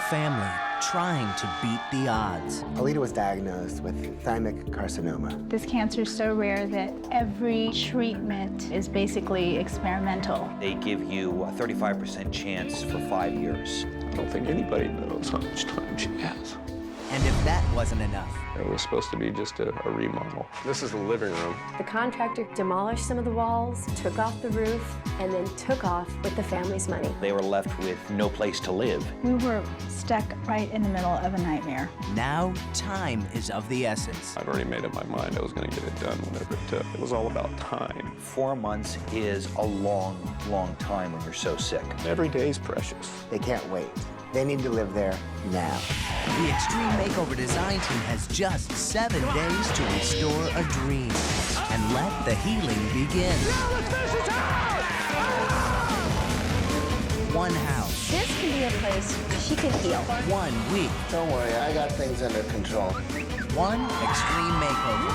family trying to beat the odds. Paulita was diagnosed with thymic carcinoma. This cancer is so rare that every treatment is basically experimental. They give you a 35% chance for 5 years. I don't think anybody knows how much time she has. And if that wasn't enough, It was supposed to be just a remodel. This is the living room. The contractor demolished some of the walls, took off the roof, and then took off with the family's money. They were left with no place to live. We were stuck right in the middle of a nightmare. now time is of the essence. I'd already made up my mind I was going to get it done whenever it took. It was all about time. 4 months is a long, long time when you're so sick. Every day is precious. They can't wait. They need to live there now. The Extreme Makeover design team has just 7 days to restore a dream and let the healing begin. One house, This can be a place she can heal. 1 week, Don't worry, I got things under control. one extreme makeover.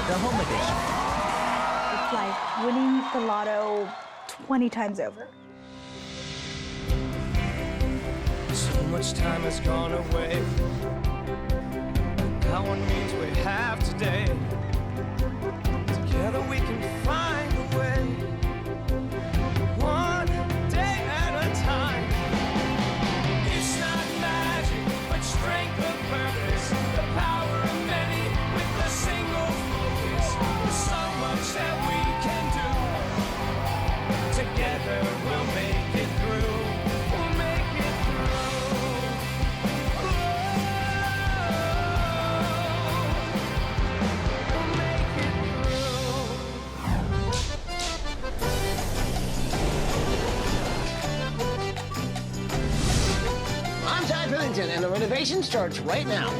The home edition. It's like winning the lotto 20 times over. So much time has gone away. Now one means we have today. Together we can find a way. One day at a time. It's not magic, but strength of purpose. The power of many with a single focus. There's so much that we can do. Together we'll make it through. We'll make it I'm Ty Pennington, and the renovation starts right now.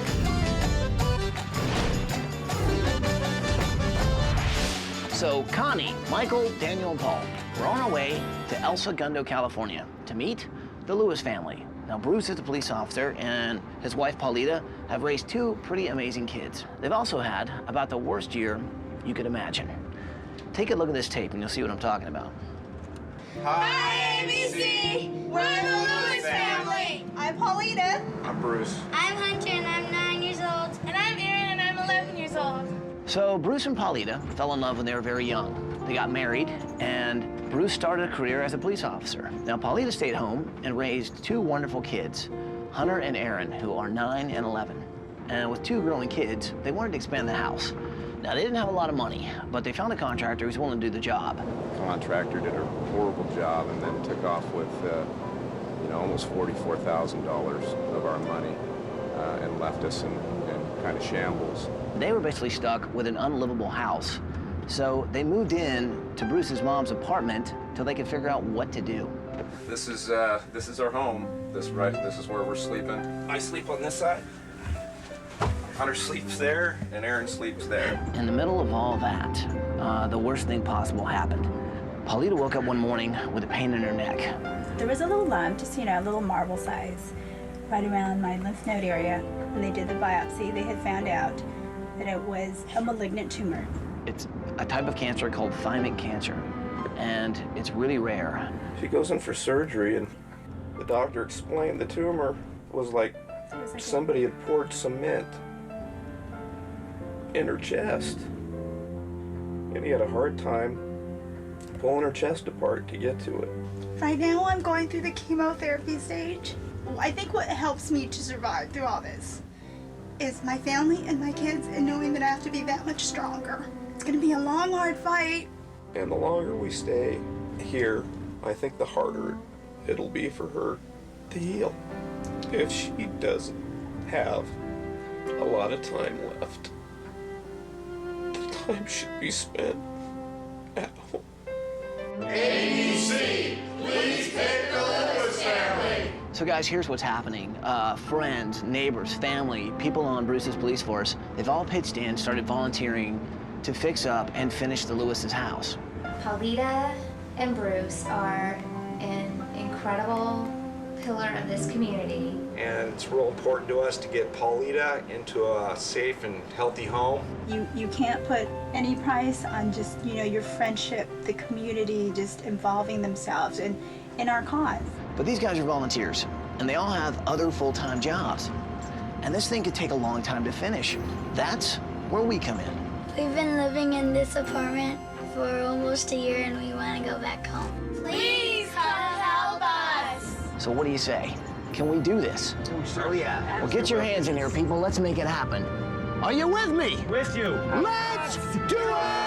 So Connie, Michael, Daniel, and Paul, we're on our way to El Segundo, California, to meet the Lewis family. Now, Bruce is a police officer, and his wife, Paulita, have raised 2 pretty amazing kids. They've also had about the worst year you could imagine. Take a look at this tape, and you'll see what I'm talking about. Hi, ABC! We're the Lewis family! I'm Paulita. I'm Bruce. I'm Hunter, and I'm 9 years old. And I'm Erin, and I'm 11 years old. So Bruce and Paulita fell in love when they were very young. They got married, and Bruce started a career as a police officer. Now, Paulita stayed home and raised 2 wonderful kids, Hunter and Erin, who are 9 and 11. And with 2 growing kids, they wanted to expand the house. Now, they didn't have a lot of money, but they found a contractor who's willing to do the job. Contractor did a horrible job and then took off with, almost $44,000 of our money and left us in kind of shambles. They were basically stuck with an unlivable house. So they moved in to Bruce's mom's apartment till they could figure out what to do. This is our home. This is where we're sleeping. I sleep on this side. Hunter sleeps there, and Erin sleeps there. In the middle of all that, the worst thing possible happened. Paulita woke up one morning with a pain in her neck. There was a little lump, just, a little marble size, right around my lymph node area. When they did the biopsy, they had found out that it was a malignant tumor. It's a type of cancer called thymic cancer, and it's really rare. She goes in for surgery, and the doctor explained the tumor was like somebody had poured cement in her chest, and he had a hard time pulling her chest apart to get to it. Right now, I'm going through the chemotherapy stage. I think what helps me to survive through all this is my family and my kids, and knowing that I have to be that much stronger. It's gonna be a long, hard fight. And the longer we stay here, I think the harder it'll be for her to heal. If she doesn't have a lot of time left, the time should be spent at home. ABC, please pick the Lewis family! So guys, here's what's happening. Friends, neighbors, family, people on Bruce's police force, they've all pitched in, started volunteering to fix up and finish the Lewis's house. Paulita and Bruce are an incredible pillar of this community. And it's real important to us to get Paulita into a safe and healthy home. You can't put any price on just, your friendship, the community just involving themselves in our cause. But these guys are volunteers. and they all have other full-time jobs. And this thing could take a long time to finish. That's where we come in. We've been living in this apartment for almost a year and we want to go back home. Please come help us. So what do you say? Can we do this? Oh, yeah. Well, get your hands in here, people. Let's make it happen. Are you with me? With you. Let's do it!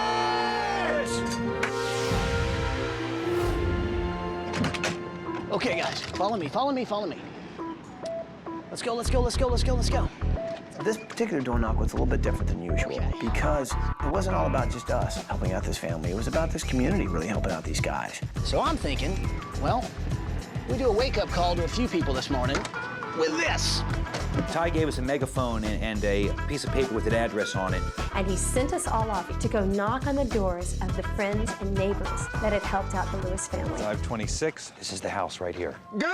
Okay, guys, follow me, follow me, follow me. Let's go, let's go, let's go, let's go, let's go. This particular door knock was a little bit different than usual because it wasn't all about just us helping out this family. It was about this community really helping out these guys. So I'm thinking, well, we do a wake-up call to a few people this morning with this. Ty gave us a megaphone and a piece of paper with an address on it. And he sent us all off to go knock on the doors of the friends and neighbors that had helped out the Lewis family. 526. This is the house right here. Good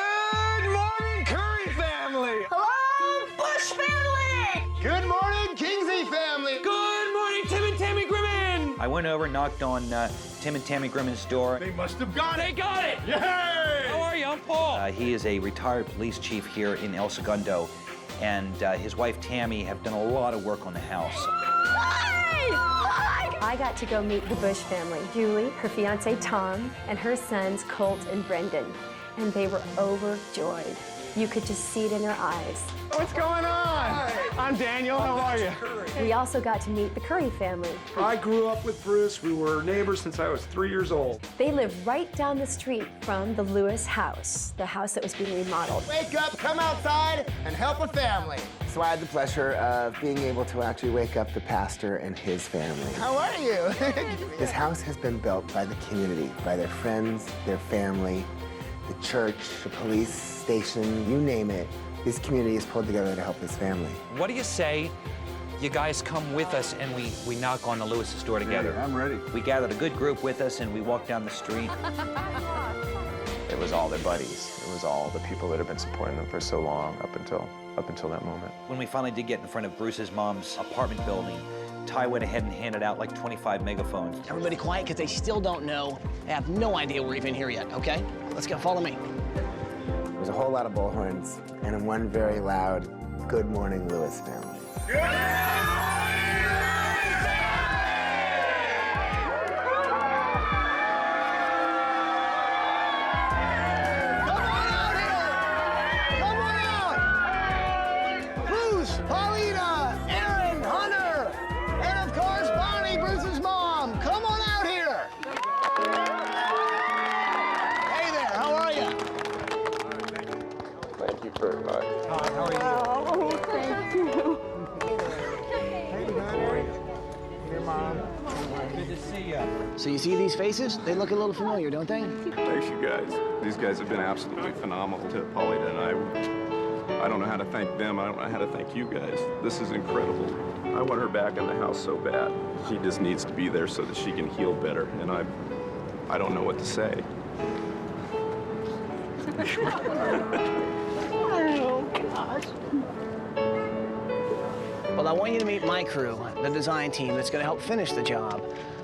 morning, Curry family. Hello, Bush family! Good morning, Kingsley family. Good morning, Tim and Tammy Grimmin. I went over and knocked on Tim and Tammy Grimmon's door. They must have got it. They got it. Yay! How are you? I'm Paul. He is a retired police chief here in El Segundo, and his wife Tammy have done a lot of work on the house. I got to go meet the Bush family, Julie, her fiance Tom, and her sons Colt and Brendan. And they were overjoyed. You could just see it in their eyes. What's going on? Hi. I'm Daniel. How are you? We also got to meet the Curry family. I grew up with Bruce. We were neighbors since I was 3 years old. They live right down the street from the Lewis house, the house that was being remodeled. Wake up, come outside, and help a family. So I had the pleasure of being able to actually wake up the pastor and his family. How are you? This house has been built by the community, by their friends, their family, the church, the police station, you name it. This community is pulled together to help this family. What do you say you guys come with us and we knock on the Lewis's door together? I'm ready. We gathered a good group with us and we walked down the street. It was all their buddies. It was all the people that have been supporting them for so long up until that moment. When we finally did get in front of Bruce's mom's apartment building, Ty went ahead and handed out like 25 megaphones. Everybody quiet, because they still don't know. They have no idea we're even here yet, okay? Let's go, follow me. There was a whole lot of bullhorns and one very loud, "Good morning, Lewis family." Paulita, Aaron, Hunter, and of course, Bonnie, Bruce's mom. Come on out here. Hey there, how are you? Thank you very much. How are you? Oh, thank you. Hey, Mom. Good to see you. So you see these faces? They look a little familiar, don't they? Thanks, you guys. These guys have been absolutely phenomenal to Paulita and I don't know how to thank them. I don't know how to thank you guys. This is incredible. I want her back in the house so bad. She just needs to be there so that she can heal better, and I don't know what to say. Oh, gosh. Well, I want you to meet my crew, the design team that's going to help finish the job.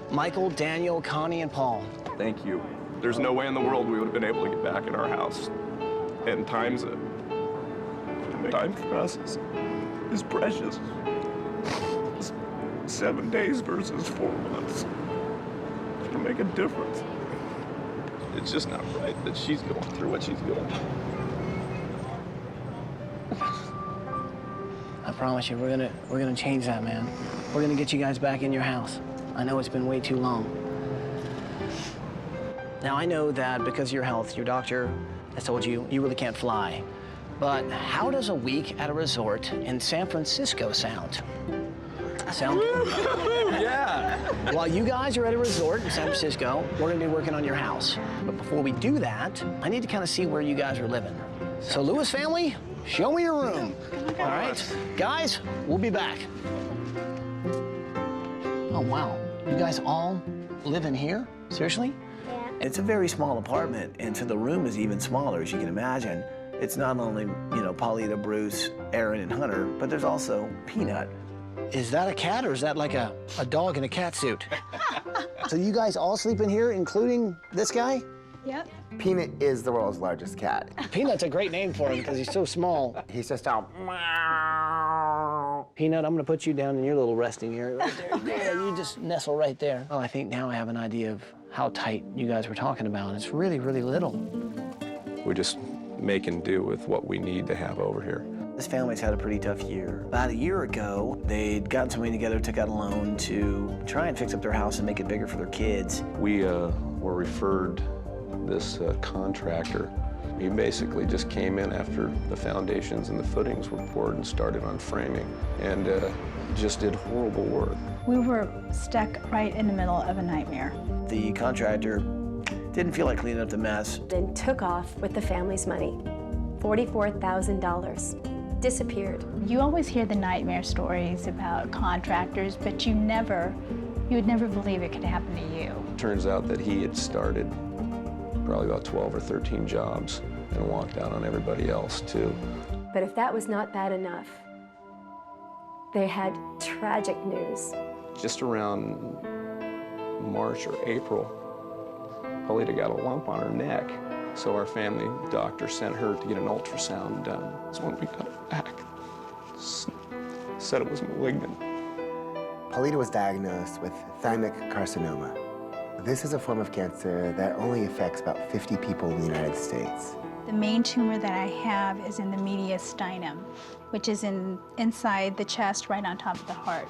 Michael, Daniel, Connie, and Paul. Thank you. There's no way in the world we would have been able to get back in our house. And time for us is precious. 7 days versus 4 months. It's gonna make a difference. It's just not right that she's going through what she's going through. I promise you, we're gonna change that, man. We're gonna get you guys back in your house. I know it's been way too long. Now, I know that because of your health, your doctor has told you you really can't fly. But how does a week at a resort in San Francisco sound? Sound? Yeah. While you guys are at a resort in San Francisco, we're gonna be working on your house. But before we do that, I need to kind of see where you guys are living. So Lewis family, show me your room. All right, guys, we'll be back. Oh, wow. You guys all live in here? Seriously? Yeah. It's a very small apartment, and so the room is even smaller, as you can imagine. It's not only, you know, Paulita, Bruce, Aaron, and Hunter, but there's also Peanut. Is that a cat, or is that like a dog in a cat suit? So you guys all sleep in here, including this guy? Yep. Peanut is the world's largest cat. Peanut's a great name for him because he's so small. He's just out. Peanut, I'm gonna put you down in your little resting area right there. Yeah, you just nestle right there. Well, I think now I have an idea of how tight you guys were talking about. It's really, really little. We just make and do with what we need to have over here. This family's had a pretty tough year. About a year ago, they'd gotten some money together, took out a loan to try and fix up their house and make it bigger for their kids. We were referred this contractor. He basically just came in after the foundations and the footings were poured and started on framing, and just did horrible work. We were stuck right in the middle of a nightmare. The contractor didn't feel like cleaning up the mess. Then took off with the family's money, $44,000. Disappeared. You always hear the nightmare stories about contractors, but you would never believe it could happen to you. Turns out that he had started probably about 12 or 13 jobs and walked out on everybody else too. But if that was not bad enough, they had tragic news. Just around March or April, Paulita got a lump on her neck. So our family doctor sent her to get an ultrasound done. That's when we got it back. Said it was malignant. Paulita was diagnosed with thymic carcinoma. This is a form of cancer that only affects about 50 people in the United States. The main tumor that I have is in the mediastinum, which is inside the chest, right on top of the heart.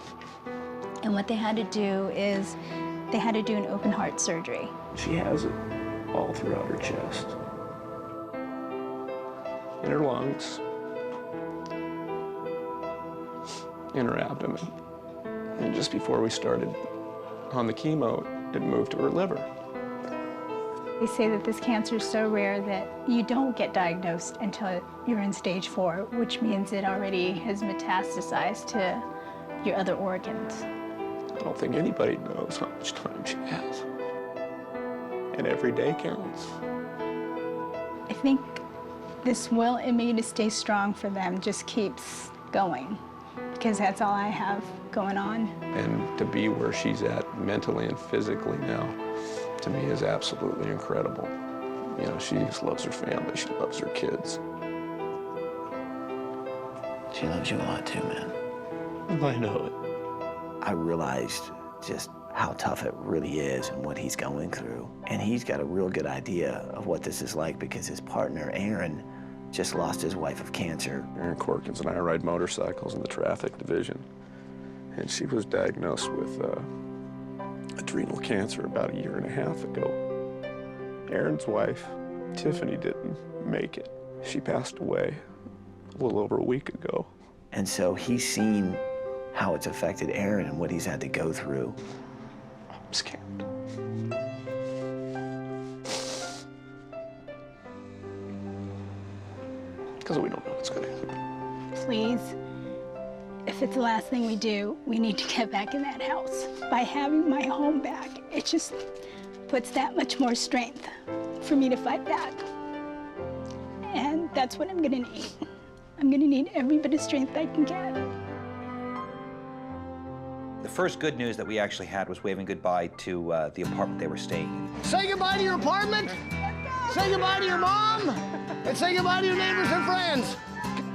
And what they had to do is they had to do an open heart surgery. She has it all throughout her chest, in her lungs, in her abdomen. And just before we started on the chemo, it moved to her liver. They say that this cancer is so rare that you don't get diagnosed until you're in stage 4, which means it already has metastasized to your other organs. I don't think anybody knows how much time she has. And every day counts. I think this will in me to stay strong for them just keeps going, because that's all I have going on. And to be where she's at mentally and physically now, to me, is absolutely incredible. You know, she loves her family, she loves her kids. She loves you a lot too, man. I know it. I realized just how tough it really is and what he's going through. And he's got a real good idea of what this is like because his partner, Aaron, just lost his wife of cancer. Aaron Corkins and I ride motorcycles in the traffic division. And she was diagnosed with adrenal cancer about 1.5 years ago. Aaron's wife, Tiffany, didn't make it. She passed away a little over a week ago. And so he's seen how it's affected Aaron and what he's had to go through. I'm scared. Because we don't know what's going to happen. Please, if it's the last thing we do, we need to get back in that house. By having my home back, it just puts that much more strength for me to fight back. And that's what I'm gonna need. I'm gonna need every bit of strength I can get. The first good news that we actually had was waving goodbye to the apartment they were staying in. Say goodbye to your apartment, say goodbye to your mom, and say goodbye to your neighbors and friends.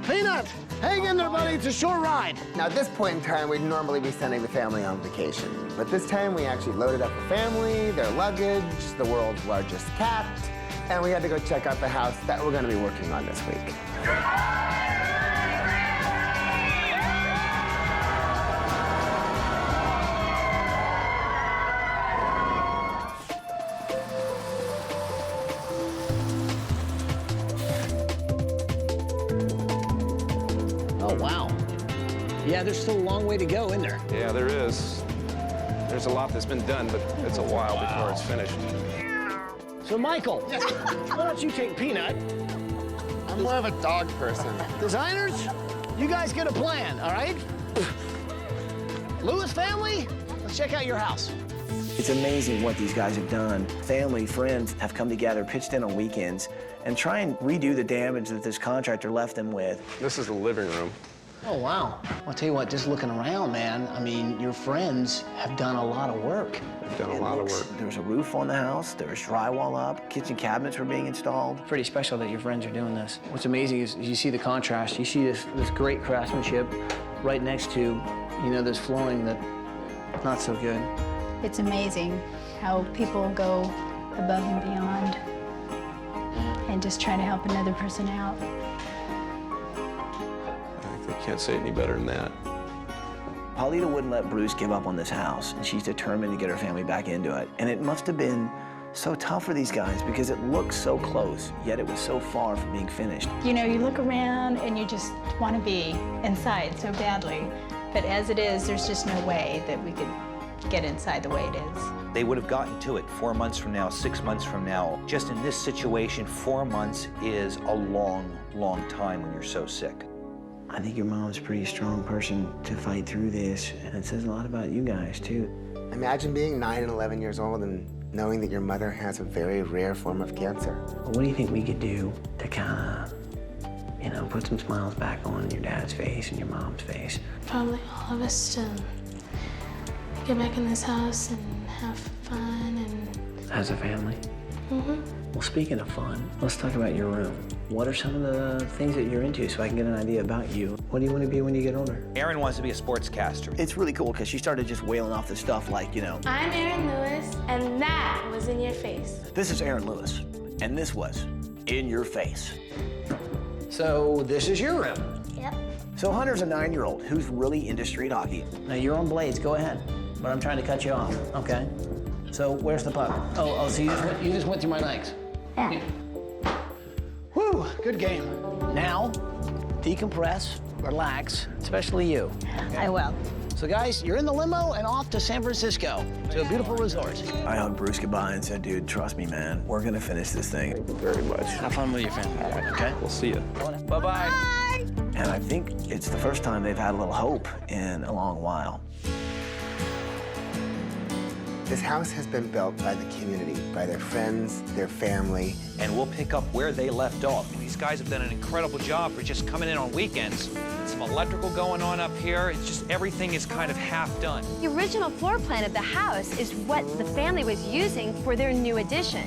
Peanut, hang in there, buddy. It's a short ride. Now, at this point in time, we'd normally be sending the family on vacation. But this time, we actually loaded up the family, their luggage, the world's largest cat, and we had to go check out the house that we're going to be working on this week. Oh, wow. Yeah, there's still a long way to go, isn't there? Yeah, there is. There's a lot that's been done, but it's a while before it's finished. So, Michael, why don't you take Peanut? I'm more of a dog person. Designers, you guys get a plan, all right? Lewis family, let's check out your house. It's amazing what these guys have done. Family, friends have come together, pitched in on weekends, and try and redo the damage that this contractor left them with. This is the living room. Oh, wow. I'll tell you what, just looking around, man, I mean, your friends have done a lot of work. They've done a lot of work. There was a roof on the house, there was drywall up, kitchen cabinets were being installed. Pretty special that your friends are doing this. What's amazing is you see the contrast. You see this great craftsmanship right next to, you know, this flooring that not so good. It's amazing how people go above and beyond and just try to help another person out. I can't say any better than that. Paulita wouldn't let Bruce give up on this house, and she's determined to get her family back into it. And it must have been so tough for these guys because it looked so close, yet it was so far from being finished. You know, you look around and you just want to be inside so badly. But as it is, there's just no way that we could get inside the way it is. They would have gotten to it 4 months from now, 6 months from now. Just in this situation, 4 months is a long, long time when you're so sick. I think your mom's a pretty strong person to fight through this, and it says a lot about you guys, too. Imagine being 9 and 11 years old and knowing that your mother has a very rare form of cancer. What do you think we could do to kind of, you know, put some smiles back on your dad's face and your mom's face? Probably all of us to get back in this house and have fun and... As a family? Mm-hmm. Well, speaking of fun, let's talk about your room. What are some of the things that you're into so I can get an idea about you? What do you want to be when you get older? Aaron wants to be a sportscaster. It's really cool because she started just wailing off the stuff like, you know. I'm Aaron Lewis, and that was In Your Face. This is Aaron Lewis, and this was In Your Face. So this is your room. Yep. So Hunter's a 9-year-old who's really into street hockey. Now you're on blades, go ahead. But I'm trying to cut you off, okay? So where's the puck? Oh, so you just went through my legs. Yeah. Whew, good game. Now, decompress, relax, especially you. Okay? I will. So guys, you're in the limo and off to San Francisco to a beautiful resort. I hugged Bruce goodbye and said, dude, trust me, man. We're gonna finish this thing. Thank you very much. Have fun with your family, okay? We'll see you. Bye-bye. And I think it's the first time they've had a little hope in a long while. This house has been built by the community, by their friends, their family. And we'll pick up where they left off. These guys have done an incredible job for just coming in on weekends. Some electrical going on up here. It's just everything is kind of half done. The original floor plan of the house is what the family was using for their new addition.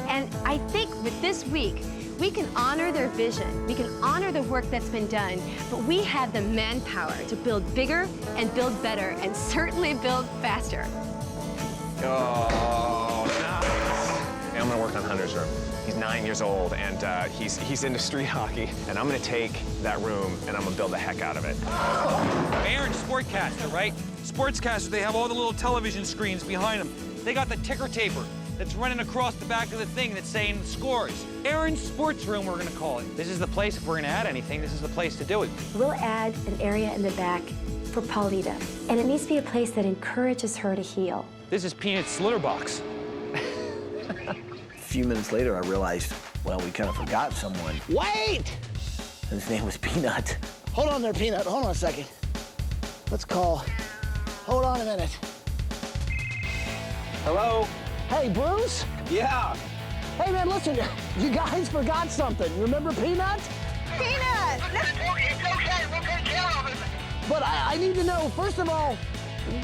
And I think with this week, we can honor their vision. We can honor the work that's been done, but we have the manpower to build bigger and build better and certainly build faster. Oh, nice. I'm gonna work on Hunter's room. He's 9 years old, and he's into street hockey. And I'm gonna take that room, and I'm gonna build the heck out of it. Aaron's Sportcaster, right? Sportscaster, they have all the little television screens behind them. They got the ticker taper that's running across the back of the thing that's saying scores. Aaron's Sports Room, we're gonna call it. This is the place, if we're gonna add anything, this is the place to do it. We'll add an area in the back for Paulita, and it needs to be a place that encourages her to heal. This is Peanut's litter box. A few minutes later, I realized, well, we kind of forgot someone. Wait! His name was Peanut. Hold on there, Peanut. Hold on a second. Let's call. Hold on a minute. Hello? Hey, Bruce? Yeah. Hey, man, listen. You guys forgot something. Remember Peanut? Peanut! It's okay, we'll take care of it. But I need to know, first of all,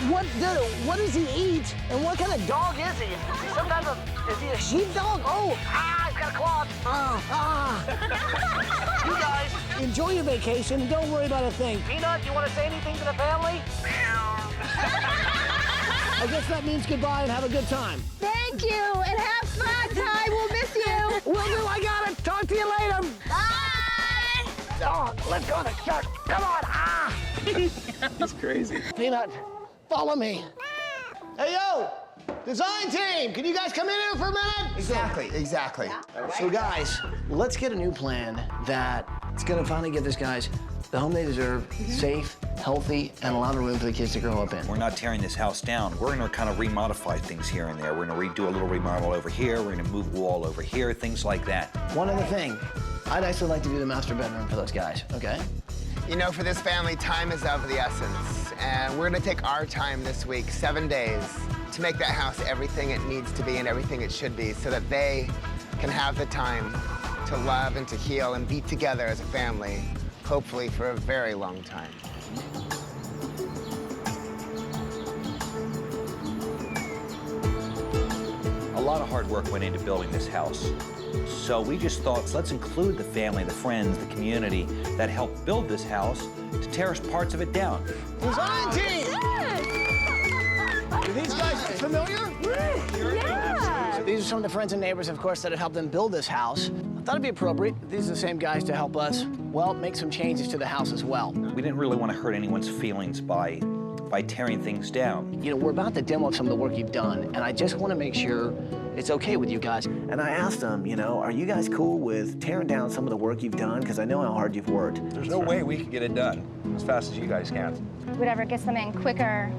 what does he eat, and what kind of dog is he? Is he some type of, is he a sheepdog? Oh, he's got a cloth. You guys, enjoy your vacation, and don't worry about a thing. Peanut, you want to say anything to the family? I guess that means goodbye and have a good time. Thank you, and have fun, Ty. We'll miss you. Will do, I got it. Talk to you later. Bye. Oh, let's go to church. Come on. He's crazy. Peanut, follow me. Hey, yo, design team, can you guys come in here for a minute? Exactly. So guys, let's get a new plan that's gonna finally get these guys the home they deserve, safe, healthy, and a lot of room for the kids to grow up in. We're not tearing this house down. We're gonna kind of remodify things here and there. We're gonna redo a little remodel over here. We're gonna move a wall over here, things like that. One other thing, I'd actually like to do the master bedroom for those guys, okay? You know, for this family, time is of the essence. And we're gonna take our time this week, 7 days, to make that house everything it needs to be and everything it should be so that they can have the time to love and to heal and be together as a family hopefully for a very long time. A lot of hard work went into building this house. So we just thought, let's include the family, the friends, the community that helped build this house to tear parts of it down. Design team! Are these guys familiar? Yeah. So these are some of the friends and neighbors, of course, that have helped them build this house. I thought it'd be appropriate. These are the same guys to help us, well, make some changes to the house as well. We didn't really want to hurt anyone's feelings by tearing things down. You know, we're about to demo some of the work you've done, and I just want to make sure it's okay with you guys. And I asked them, you know, are you guys cool with tearing down some of the work you've done? Because I know how hard you've worked. There's no way we could get it done as fast as you guys can. Whatever gets them in quicker,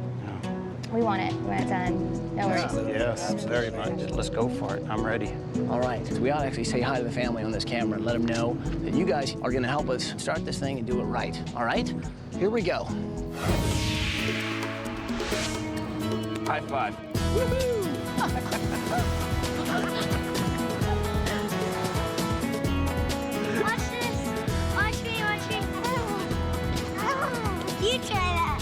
we want it. We want it done. No worries. Yes, very much. Let's go for it. I'm ready. All right, so we ought to actually say hi to the family on this camera and let them know that you guys are going to help us start this thing and do it right. All right? Here we go. High five. Watch this. Watch me, watch me. You try that.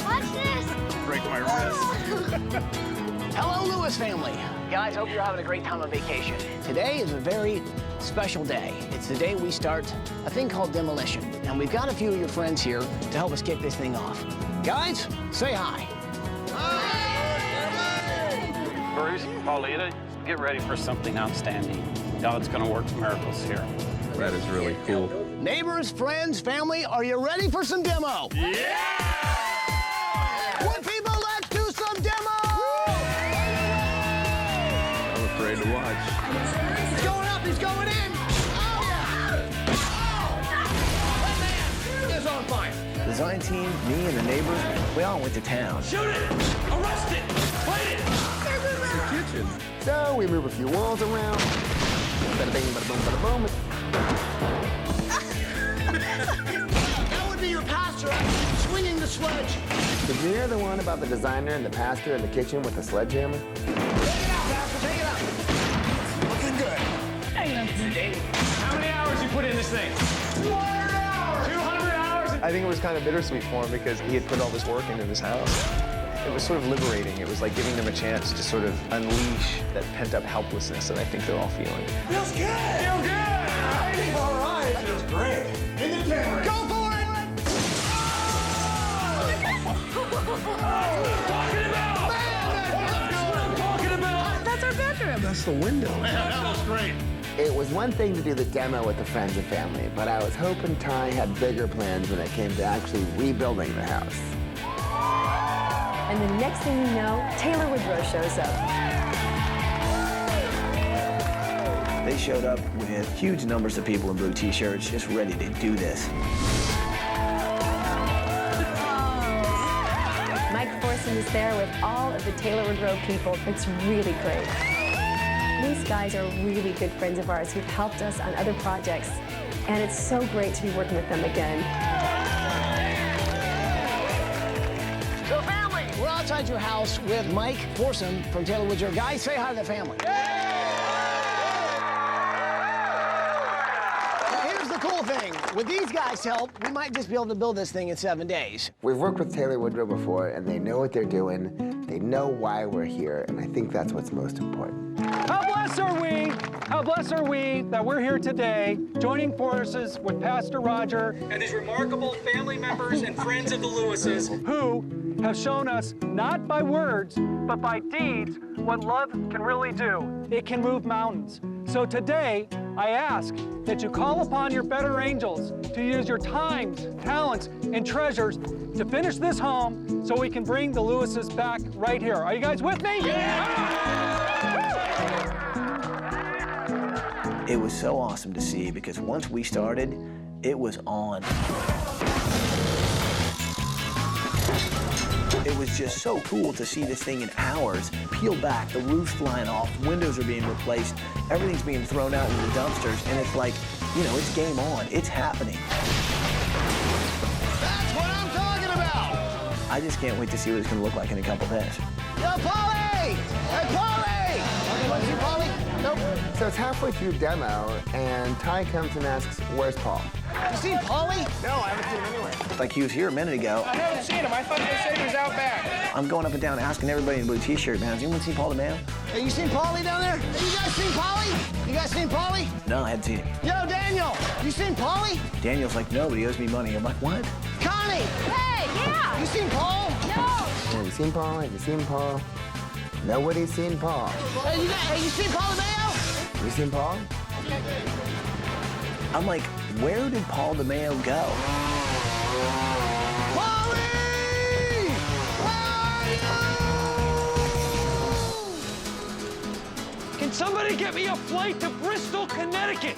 Watch this. Break my wrist. Hello, Lewis family. Guys, hope you're having a great time on vacation. Today is a very special day. It's the day we start a thing called demolition. And we've got a few of your friends here to help us kick this thing off. Guys, say hi. Bruce, Paulita, get ready for something outstanding. God's gonna work miracles here. That is really cool. Neighbors, friends, family, are you ready for some demo? Yeah! What people, let's do some demo! I'm afraid to watch. He's going up, he's going in! It's on fire. Design team, me and the neighbors, we all went to town. Shoot it! Arrest it! Fight it! Kitchen. So we move a few walls around. Bada bing, bada boom, bada boom. That would be your pastor swinging the sledge. Did you hear the one about the designer and the pastor in the kitchen with the sledgehammer? Take it out, pastor, take it out. Looking good. How many hours you put in this thing? 200 hours! 200 hours? I think it was kind of bittersweet for him because he had put all this work into this house. It was sort of liberating. It was like giving them a chance to sort of unleash that pent-up helplessness that I think they're all feeling. Feels good! Feel good! All right! Feels great! In the camera! Go for it! Talking about! Talking about! That's our bedroom. That's the window. Man, that feels great. It was one thing to do the demo with the friends and family, but I was hoping Ty had bigger plans when it came to actually rebuilding the house. And the next thing you know, Taylor Woodrow shows up. They showed up with huge numbers of people in blue t-shirts just ready to do this. Mike Forson is there with all of the Taylor Woodrow people. It's really great. These guys are really good friends of ours who've helped us on other projects, and it's so great to be working with them again. So family, we're outside your house with Mike Forson from Taylor Woodrow. Guys, say hi to the family. Here's the cool thing. With these guys' help, we might just be able to build this thing in 7 days. We've worked with Taylor Woodrow before, and they know what they're doing. They know why we're here, and I think that's what's most important. How blessed are we? How blessed are we that we're here today, joining forces with Pastor Roger and these remarkable family members and friends of the Lewises who have shown us, not by words, but by deeds, what love can really do. It can move mountains. So today, I ask that you call upon your better angels to use your times, talents, and treasures to finish this home so we can bring the Lewises back right here. Are you guys with me? Yeah! It was so awesome to see because once we started, it was on. It was just so cool to see this thing in hours peel back, the roof's flying off, windows are being replaced, everything's being thrown out into the dumpsters, and it's like, you know, it's game on, it's happening. That's what I'm talking about! I just can't wait to see what it's gonna look like in a couple days. Yo, Paulie! Hey, Paulie! Okay, let's see, Paulie. Nope. So it's halfway through demo, and Ty comes and asks, "Where's Paul?" You seen Paulie? No, I haven't seen him anywhere. Like he was here a minute ago. I haven't seen him. I thought they said he was out back. I'm going up and down asking everybody in the blue t-shirt, man. Has anyone seen Paul DeMeo? Hey, you seen Paulie down there? Hey, you guys seen Paulie? You guys seen Paulie? No, I hadn't seen him. Yo, Daniel, you seen Paulie? Daniel's like, no, but he owes me money. I'm like, what? Connie! Hey, yeah! You seen Paul? No! Have you seen Paul? Have you seen Paul? Nobody's seen Paul. Hey, you seen Paul DeMeo? Have you seen Paul? I'm like, where did Paul DeMeo go? Paulie! Where are you? Can somebody get me a flight to Bristol, Connecticut?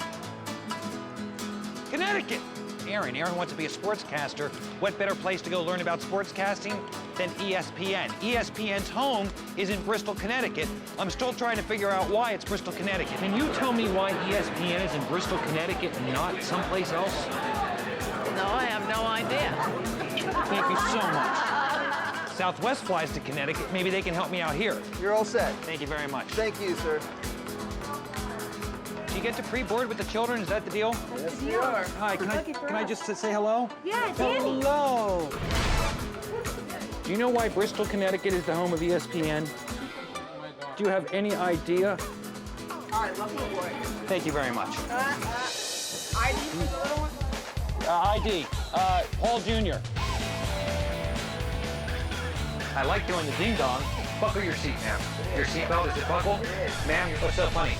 Connecticut. Aaron wants to be a sportscaster. What better place to go learn about sportscasting than ESPN? ESPN's home is in Bristol, Connecticut. I'm still trying to figure out why it's Bristol, Connecticut. Can you tell me why ESPN is in Bristol, Connecticut and not someplace else? No, I have no idea. Thank you so much. Southwest flies to Connecticut. Maybe they can help me out here. You're all set. Thank you very much. Thank you, sir. Do you get to pre-board with the children? Is that the deal? Yes, we are. Hi, can I just say hello? Yeah, Danny. Hello. Do you know why Bristol, Connecticut is the home of ESPN? Do you have any idea? All right, welcome aboard. Thank you very much. ID for the little one? ID, Paul Jr. I like doing the ding dong. Buckle your seat, ma'am. Your seatbelt, is it buckled? Ma'am, what's so funny?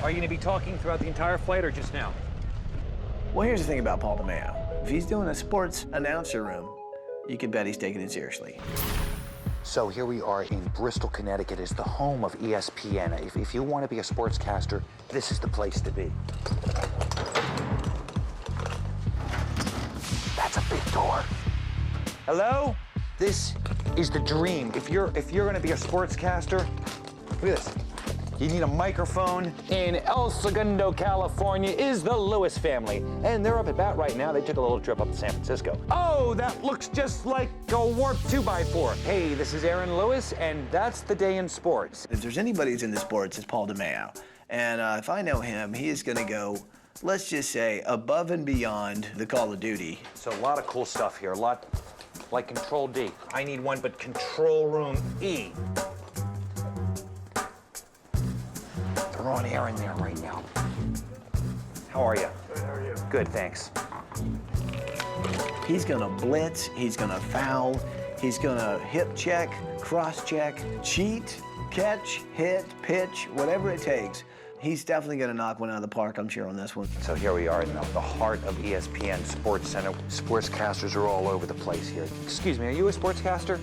Are you going to be talking throughout the entire flight or just now? Well, here's the thing about Paul DeMeo. If he's doing a sports announcer room, you can bet he's taking it seriously. So here we are in Bristol, Connecticut. It's the home of ESPN. If you want to be a sportscaster, this is the place to be. That's a big door. Hello? This is the dream. If you're going to be a sportscaster, look at this. You need a microphone. In El Segundo, California is the Lewis family. And they're up at bat right now. They took a little trip up to San Francisco. Oh, that looks just like a warped 2x4. Hey, this is Aaron Lewis, and that's the day in sports. If there's anybody who's into sports, it's Paul DeMeo. And if I know him, he is going to go, let's just say, above and beyond the Call of Duty. So a lot of cool stuff here. A lot like Control D. I need one, but Control Room E. They're on air in there right now. How are you? Good, how are you? Good, thanks. He's gonna blitz, he's gonna foul, he's gonna hip check, cross check, cheat, catch, hit, pitch, whatever it takes. He's definitely gonna knock one out of the park, I'm sure, on this one. So here we are in the heart of ESPN Sports Center. Sportscasters are all over the place here. Excuse me, are you a sportscaster?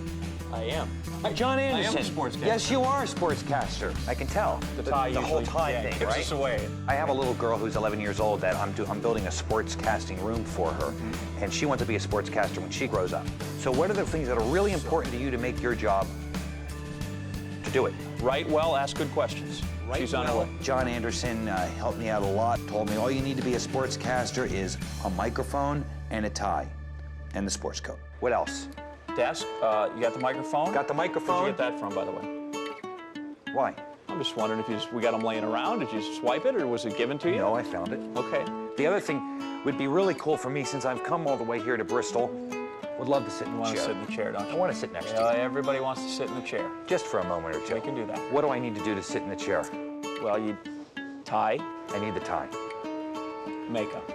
I am. John Anderson. I am a sportscaster. Yes, you are a sportscaster. I can tell. The tie the whole usually, tie yeah, thing, gives right? us away. I have a little girl who's 11 years old that I'm building a sportscasting room for her, and she wants to be a sportscaster when she grows up. So what are the things that are really important to you to make your job to do it? Write well, ask good questions. She's on her way. John Anderson helped me out a lot, told me all you need to be a sportscaster is a microphone and a tie and the sports coat. What else? Desk, you got the microphone? Got the microphone. Where'd you get that from, by the way? Why? I'm just wondering if we got them laying around. Did you swipe it, or was it given to you? No, I found it. Okay. The other thing would be really cool for me, since I've come all the way here to Bristol, would love to sit in You the want chair. to sit in the chair, don't you? I want to sit next to you. Everybody wants to sit in the chair. Just for a moment or two. We can do that. What do I need to do to sit in the chair? Well, you tie. I need the tie. Makeup.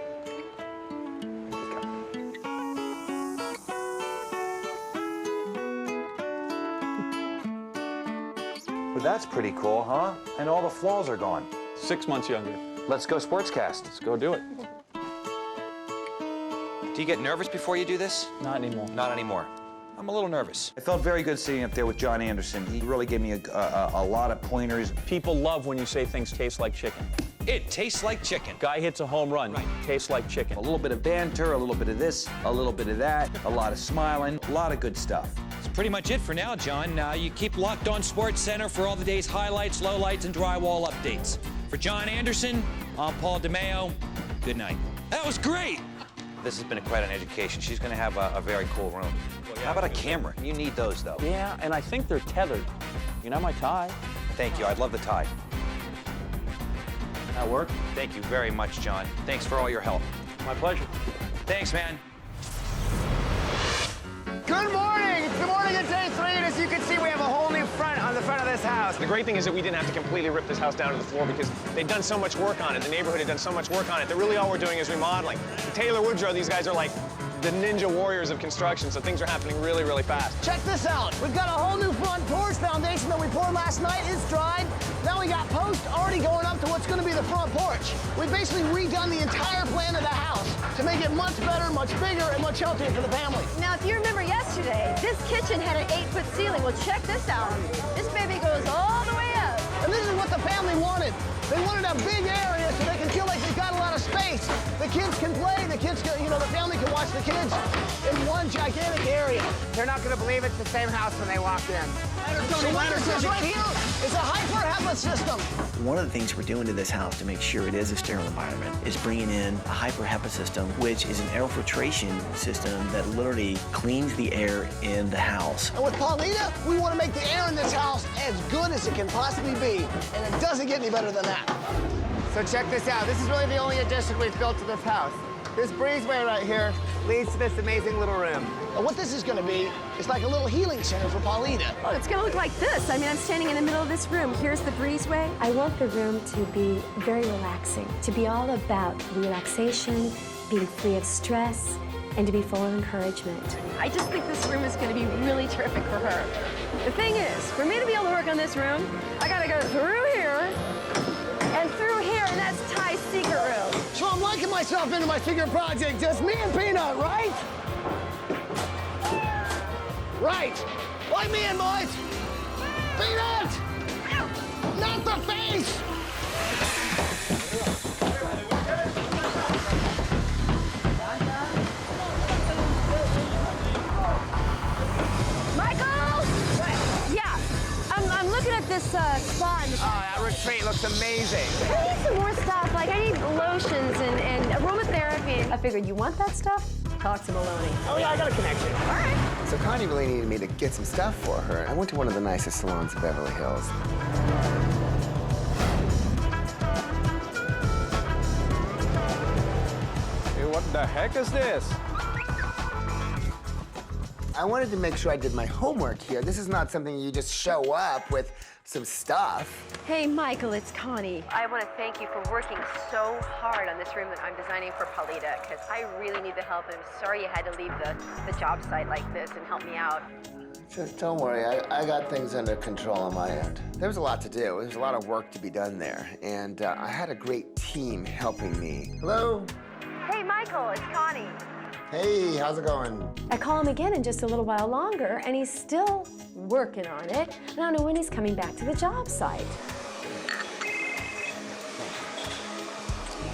Well, that's pretty cool, huh? And all the flaws are gone. 6 months younger. Let's go sportscast. Let's go do it. Do you get nervous before you do this? Not anymore. Not anymore. I'm a little nervous. I felt very good sitting up there with John Anderson. He really gave me a lot of pointers. People love when you say things taste like chicken. It tastes like chicken. Guy hits a home run. Right. Tastes like chicken. A little bit of banter, a little bit of this, a little bit of that, a lot of smiling, a lot of good stuff. That's pretty much it for now, John. You keep locked on Sports Center for all the day's highlights, lowlights, and drywall updates. For John Anderson, I'm Paul DeMeo. Good night. That was great. This has been quite an education. She's going to have a very cool room. How about a camera? You need those, though. Yeah, and I think they're tethered. You know my tie. Thank you. I'd love the tie. That work? Thank you very much, John. Thanks for all your help. My pleasure. Thanks, man. Good morning! It's the morning of day 3, and as you can see, we have a whole new front on the front of this house. The great thing is that we didn't have to completely rip this house down to the floor because they'd done so much work on it. The neighborhood had done so much work on it that really all we're doing is remodeling. Taylor Woodrow, these guys are like the ninja warriors of construction, so things are happening really, really fast. Check this out. We've got a whole new front porch foundation that we poured last night. It's dried. Now we got posts already going up to what's going to be the front porch. We've basically redone the entire plan of the house to make it much better, much bigger, and much healthier for the family. Now, if you remember yesterday, this kitchen had an 8-foot ceiling. Well, check this out. This baby goes all the way up. And this is what the family wanted. They wanted a big area so they can feel like they've got a lot of space. The kids can play, the kids can, the family can watch the kids in one gigantic area. They're not going to believe it's the same house when they walk in. So what this is right here is a hyper-HEPA system. One of the things we're doing to this house to make sure it is a sterile environment is bringing in a hyper-HEPA system, which is an air filtration system that literally cleans the air in the house. And with Paulita, we want to make the air in this house as good as it can possibly be. And it doesn't get any better than that. So check this out. This is really the only addition we've built to this house. This breezeway right here leads to this amazing little room. And what this is going to be is like a little healing center for Paulita. Oh, it's going to look like this. I mean, I'm standing in the middle of this room. Here's the breezeway. I want the room to be very relaxing, to be all about relaxation, being free of stress, and to be full of encouragement. I just think this room is going to be really terrific for her. The thing is, for me to be able to work on this room, I got to go through here and through here, and that's Ty's secret room. So I'm liking myself into my secret project, just me and Peanut, right? Right. Like me and boys. Peanut! Not the face! I'm looking at this spa in the that retreat looks amazing. I need some more stuff. Like, I need lotions and aromatherapy. I figured, you want that stuff? Talk to Maloney. Oh, yeah, I got a connection. All right. So Connie really needed me to get some stuff for her. I went to one of the nicest salons in Beverly Hills. Hey, what the heck is this? I wanted to make sure I did my homework here. This is not something you just show up with some stuff. Hey, Michael, it's Connie. I want to thank you for working so hard on this room that I'm designing for Paulita, because I really need the help, and I'm sorry you had to leave the job site like this and help me out. Don't worry, I got things under control on my end. There was a lot to do. There was a lot of work to be done there, and I had a great team helping me. Hello? Hey, Michael, it's Connie. Hey, how's it going? I call him again in just a little while longer, and he's still working on it. I don't know when he's coming back to the job site.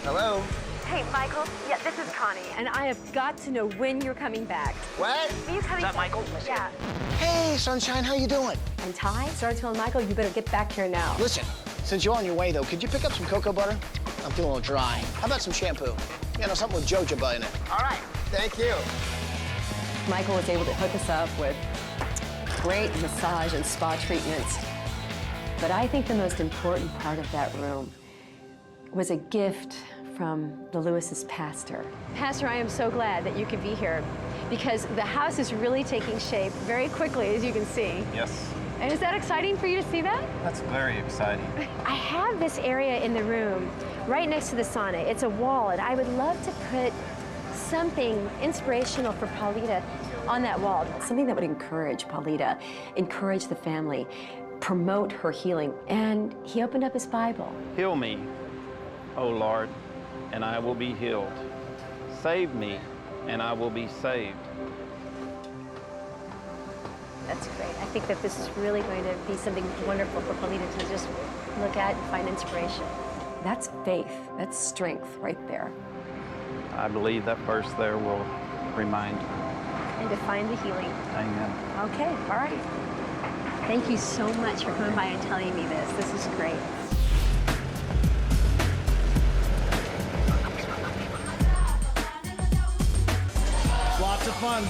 Hello? Hey, Michael. Yeah, this is Connie, and I have got to know when you're coming back. What? Are you coming back? Michael? Yeah. Hey, Sunshine, how you doing? And Ty started telling Michael, you better get back here now. Listen, since you're on your way, though, could you pick up some cocoa butter? I'm feeling a little dry. How about some shampoo? Something with jojoba in it. All right, thank you. Michael was able to hook us up with great massage and spa treatments. But I think the most important part of that room was a gift from the Lewis's pastor. Pastor, I am so glad that you could be here, because the house is really taking shape very quickly, as you can see. Yes. And is that exciting for you to see that? That's very exciting. I have this area in the room right next to the sauna. It's a wall, and I would love to put something inspirational for Paulita on that wall. Something that would encourage Paulita, encourage the family, promote her healing. And he opened up his Bible. Heal me, O Lord, and I will be healed. Save me, and I will be saved. That's great. I think that this is really going to be something wonderful for Paulita to just look at and find inspiration. That's faith. That's strength right there. I believe that verse there will remind her. And to find the healing. Amen. Okay, all right. Thank you so much for coming by and telling me this. This is great. fun.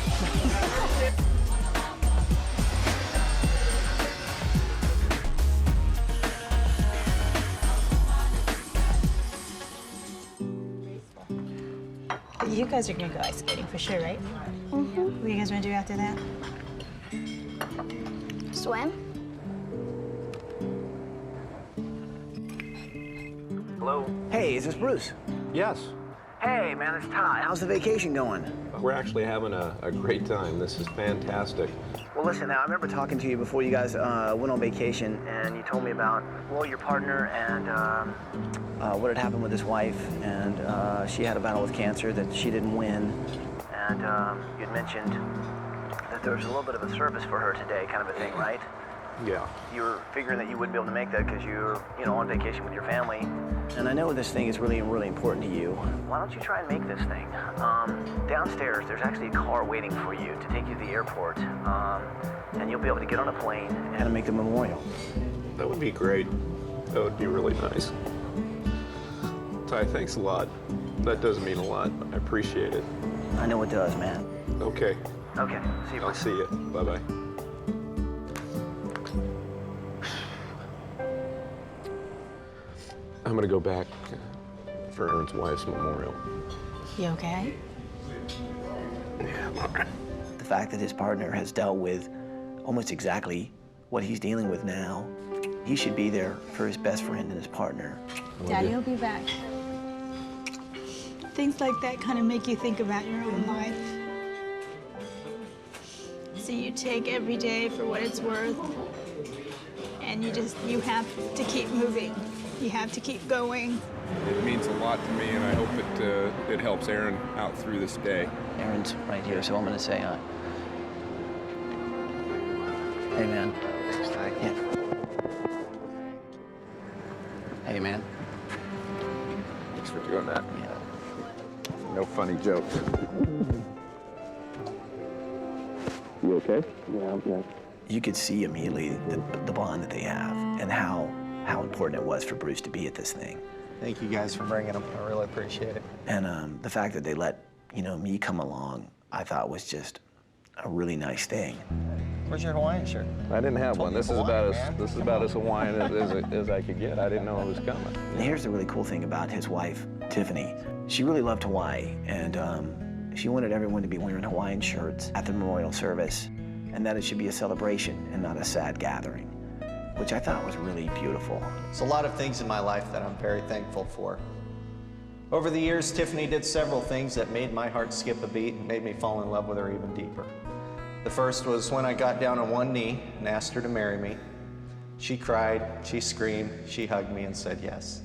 You guys are gonna go ice skating for sure, right? Mm-hmm. What do you guys wanna do after that? Swim? Hello? Hey, is this Bruce? Yes. Hey, man, it's Ty. How's the vacation going? We're actually having a great time. This is fantastic. Well, listen, now, I remember talking to you before you guys went on vacation, and you told me about, well, your partner and what had happened with his wife, and she had a battle with cancer that she didn't win, and you'd mentioned that there was a little bit of a service for her today, kind of a thing, right? Yeah. You were figuring that you wouldn't be able to make that because you're, on vacation with your family. And I know this thing is really, really important to you. Why don't you try and make this thing? Downstairs, there's actually a car waiting for you to take you to the airport. And you'll be able to get on a plane and make the memorial. That would be great. That would be really nice. Ty, thanks a lot. That does mean a lot. I appreciate it. I know it does, man. Okay. Okay, see you. I'll see you. Bye-bye. I'm gonna go back for Aaron's wife's memorial. You okay? Yeah, I'm all right. The fact that his partner has dealt with almost exactly what he's dealing with now, he should be there for his best friend and his partner. Daddy will be back. Things like that kind of make you think about your own life. So you take every day for what it's worth, and you have to keep moving. You have to keep going. It means a lot to me, and I hope it helps Aaron out through this day. Aaron's right here, so I'm gonna say, hey, man. Yeah. Hey, man. Thanks for doing that. Yeah. No funny jokes. You okay? Yeah, I'm good. You could see immediately the bond that they have and how important it was for Bruce to be at this thing. Thank you guys for bringing him. I really appreciate it. And the fact that they let, me come along, I thought was just a really nice thing. Where's your Hawaiian shirt? I didn't have one. This is about as Hawaiian as I could get. I didn't know it was coming. And here's the really cool thing about his wife, Tiffany. She really loved Hawaii, and she wanted everyone to be wearing Hawaiian shirts at the memorial service, and that it should be a celebration and not a sad gathering, which I thought was really beautiful. There's a lot of things in my life that I'm very thankful for. Over the years, Tiffany did several things that made my heart skip a beat and made me fall in love with her even deeper. The first was when I got down on one knee and asked her to marry me. She cried, she screamed, she hugged me and said yes.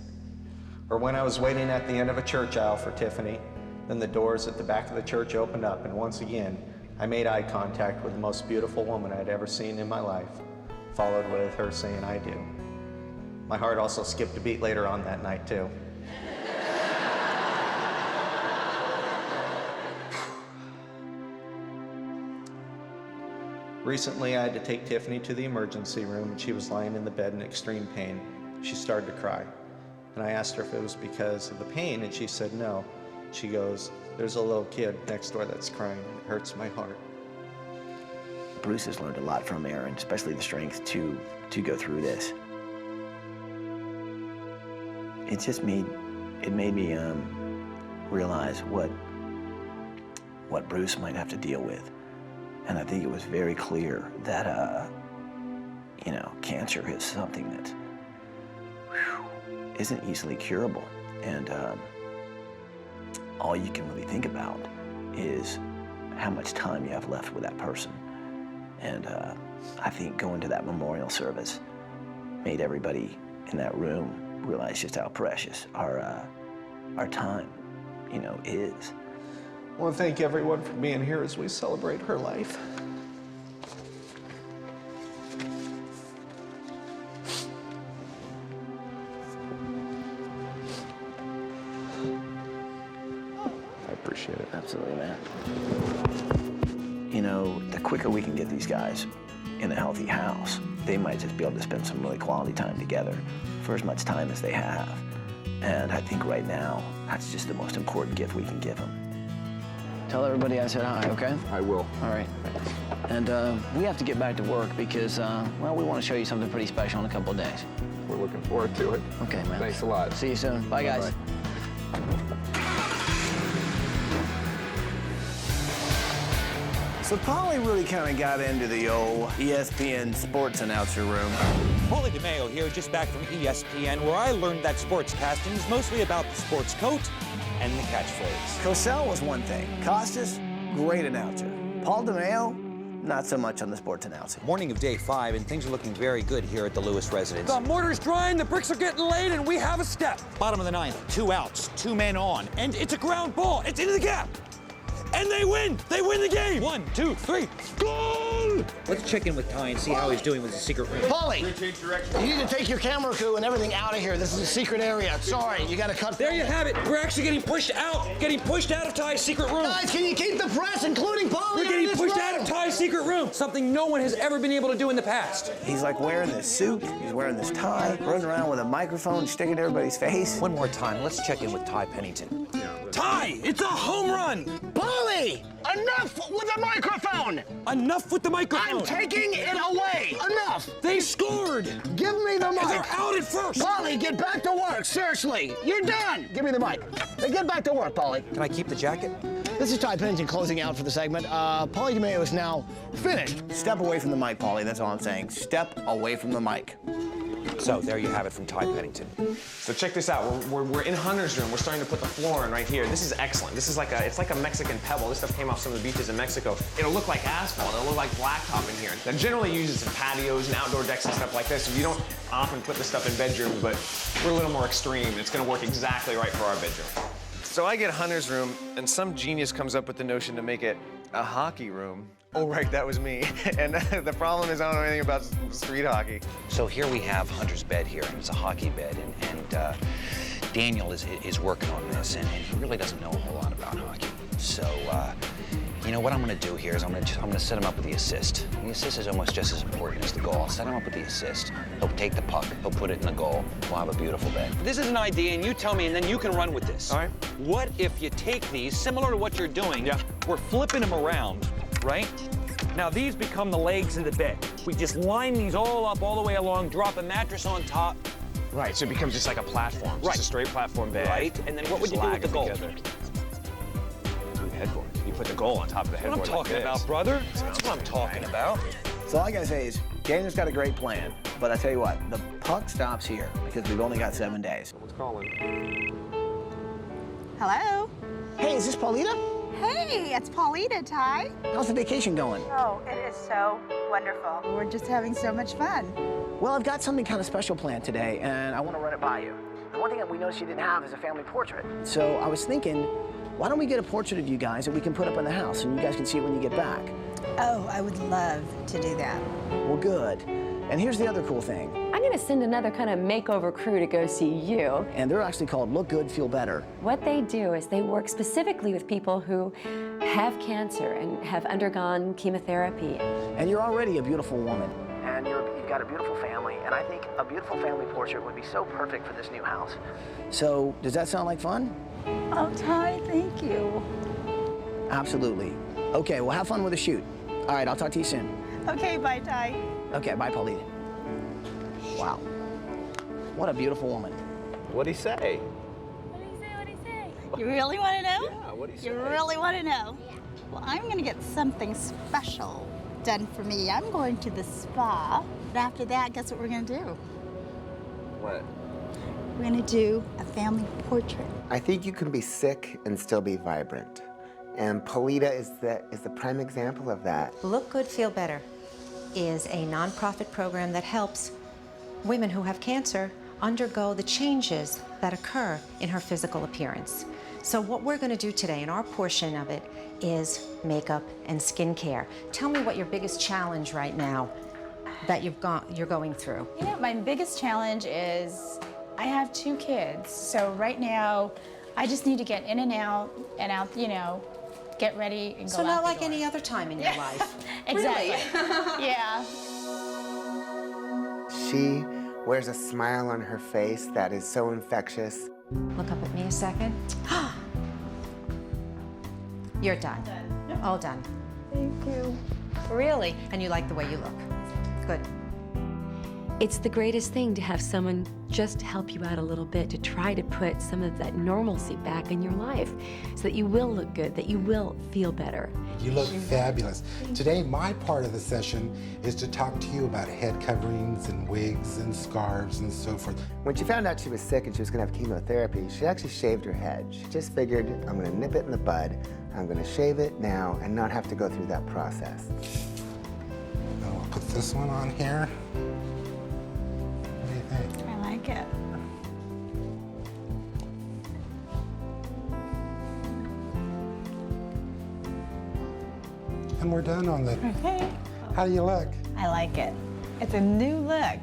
Or when I was waiting at the end of a church aisle for Tiffany, then the doors at the back of the church opened up, and once again, I made eye contact with the most beautiful woman I'd ever seen in my life, followed with her saying, I do. My heart also skipped a beat later on that night, too. Recently, I had to take Tiffany to the emergency room, and she was lying in the bed in extreme pain. She started to cry, and I asked her if it was because of the pain, and she said no. She goes, there's a little kid next door that's crying, and it hurts my heart. Bruce has learned a lot from Aaron, especially the strength to go through this. It just made me realize what Bruce might have to deal with. And I think it was very clear that, cancer is something that isn't easily curable. And all you can really think about is how much time you have left with that person. And I think going to that memorial service made everybody in that room realize just how precious our time, is. I want to thank everyone for being here as we celebrate her life. I appreciate it. Absolutely, man. The quicker we can get these guys in a healthy house, they might just be able to spend some really quality time together for as much time as they have. And I think right now, that's just the most important gift we can give them. Tell everybody I said hi, okay? I will. All right. And we have to get back to work because, well, we want to show you something pretty special in a couple of days. We're looking forward to it. Okay, man. Thanks a lot. See you soon. Bye, guys. So Paulie really kind of got into the old ESPN sports announcer room. Paulie DeMeo here, just back from ESPN, where I learned that sportscasting is mostly about the sports coat and the catchphrase. Cosell was one thing. Costas, great announcer. Paul DeMeo, not so much on the sports announcing. Morning of day 5, and things are looking very good here at the Lewis residence. The mortar's drying, the bricks are getting laid, and we have a step. Bottom of the 9th, 2 outs, 2 men on, and it's a ground ball. It's into the gap. And they win! They win the game! 1, 2, 3, goal! Let's check in with Ty and see how he's doing with his secret room. Paulie, you need to take your camera crew and everything out of here. This is a secret area. Sorry, you gotta cut. There you have it. We're actually getting pushed out of Ty's secret room. Guys, can you keep the press, including Paulie? We're getting pushed out of Ty's secret room. Something no one has ever been able to do in the past. He's like wearing this suit, he's wearing this tie, running around with a microphone, sticking to everybody's face. One more time, let's check in with Ty Pennington. Ty, it's a home run! Paulie, enough with the microphone! Enough with the microphone! I'm taking it away! Enough! They scored! Give me the mic! They're out at first! Paulie, get back to work, seriously! You're done! Give me the mic. Now get back to work, Paulie. Can I keep the jacket? This is Ty Pennington closing out for the segment. Paulie DeMeo is now finished. Step away from the mic, Paulie, that's all I'm saying. Step away from the mic. So there you have it from Ty Pennington. So check this out. We're in Hunter's room. We're starting to put the floor in right here. This is excellent. This is it's like a Mexican pebble. This stuff came off some of the beaches in Mexico. It'll look like asphalt. It'll look like blacktop in here. Now, generally used in patios and outdoor decks and stuff like this. So you don't often put this stuff in bedrooms, but we're a little more extreme. It's going to work exactly right for our bedroom. So I get Hunter's room, and some genius comes up with the notion to make it a hockey room. Oh, right, that was me. And the problem is I don't know anything about street hockey. So here we have Hunter's bed here, and it's a hockey bed, and Daniel is working on this, and he really doesn't know a whole lot about hockey. So, you know, what I'm gonna do here is I'm gonna set him up with the assist. The assist is almost just as important as the goal. I'll set him up with the assist. He'll take the puck, he'll put it in the goal. We'll have a beautiful bed. This is an idea, and you tell me, and then you can run with this. All right. What if you take these, similar to what you're doing, we're flipping them around, right? Now these become the legs of the bed. We just line these all up all the way along, drop a mattress on top. Right, so it becomes just like a platform, just a straight platform bed. Right, and then what would you do with the goal? Headboard. You put the goal on top of the headboard. That's what I'm talking about, brother. That's what I'm talking about. So all I gotta say is, Daniel's got a great plan, but I tell you what, the puck stops here because we've only got 7 days. Someone's calling. Hello? Hey, is this Paulita? Hey, it's Paulita, Ty. How's the vacation going? Oh, it is so wonderful. We're just having so much fun. Well, I've got something kind of special planned today, and I want to run it by you. The one thing that we noticed you didn't have is a family portrait. So I was thinking, why don't we get a portrait of you guys that we can put up in the house, and you guys can see it when you get back? Oh, I would love to do that. Well, good. And here's the other cool thing. I'm going to send another kind of makeover crew to go see you. And they're actually called Look Good, Feel Better. What they do is they work specifically with people who have cancer and have undergone chemotherapy. And you're already a beautiful woman. And you've got a beautiful family, and I think a beautiful family portrait would be so perfect for this new house. So, does that sound like fun? Oh, Ty, thank you. Absolutely. Okay, well, have fun with the shoot. All right, I'll talk to you soon. Okay, bye, Ty. Okay, bye, Paulita. Wow. What a beautiful woman. What'd he say? You really want to know? Yeah, what'd he say? You really want to know? Well, I'm going to get something special done for me. I'm going to the spa. But after that, guess what we're going to do? What? We're going to do a family portrait. I think you can be sick and still be vibrant. And Paulita is the prime example of that. Look Good, Feel Better is a nonprofit program that helps women who have cancer undergo the changes that occur in her physical appearance. So what we're going to do today in our portion of it is makeup and skincare. Tell me what your biggest challenge right now that you're going through. You know, my biggest challenge is I have 2 kids. So right now, I just need to get in and out, you know, get ready and go So not out the like door. any other time in your life. Exactly. Really? Yeah. She wears a smile on her face that is so infectious. Look up at me a second. You're done. All done. Thank you. Really? And you like the way you look. Good. It's the greatest thing to have someone just help you out a little bit, to try to put some of that normalcy back in your life so that you will look good, that you will feel better. You look fabulous. Today, my part of the session is to talk to you about head coverings and wigs and scarves and so forth. When she found out she was sick and she was gonna have chemotherapy, she actually shaved her head. She just figured, I'm gonna nip it in the bud, I'm gonna shave it now and not have to go through that process. I'll put this one on here. I like it. And we're done on the... Okay. How do you look? I like it. It's a new look.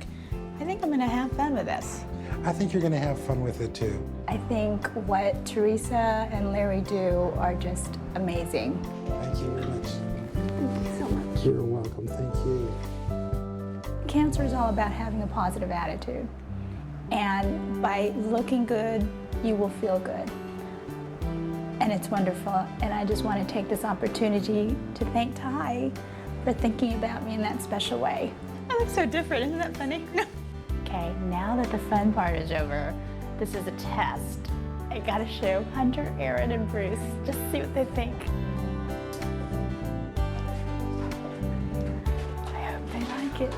I think I'm gonna have fun with this. I think you're gonna have fun with it too. I think what Teresa and Larry do are just amazing. Thank you very much. Thank you so much. You're welcome, thank you. Cancer is all about having a positive attitude. And by looking good, you will feel good. And it's wonderful. And I just want to take this opportunity to thank Ty for thinking about me in that special way. I look so different, isn't that funny? Okay, now that the fun part is over, this is a test. I gotta show Hunter, Aaron, and Bruce. Just see what they think. I hope they like it.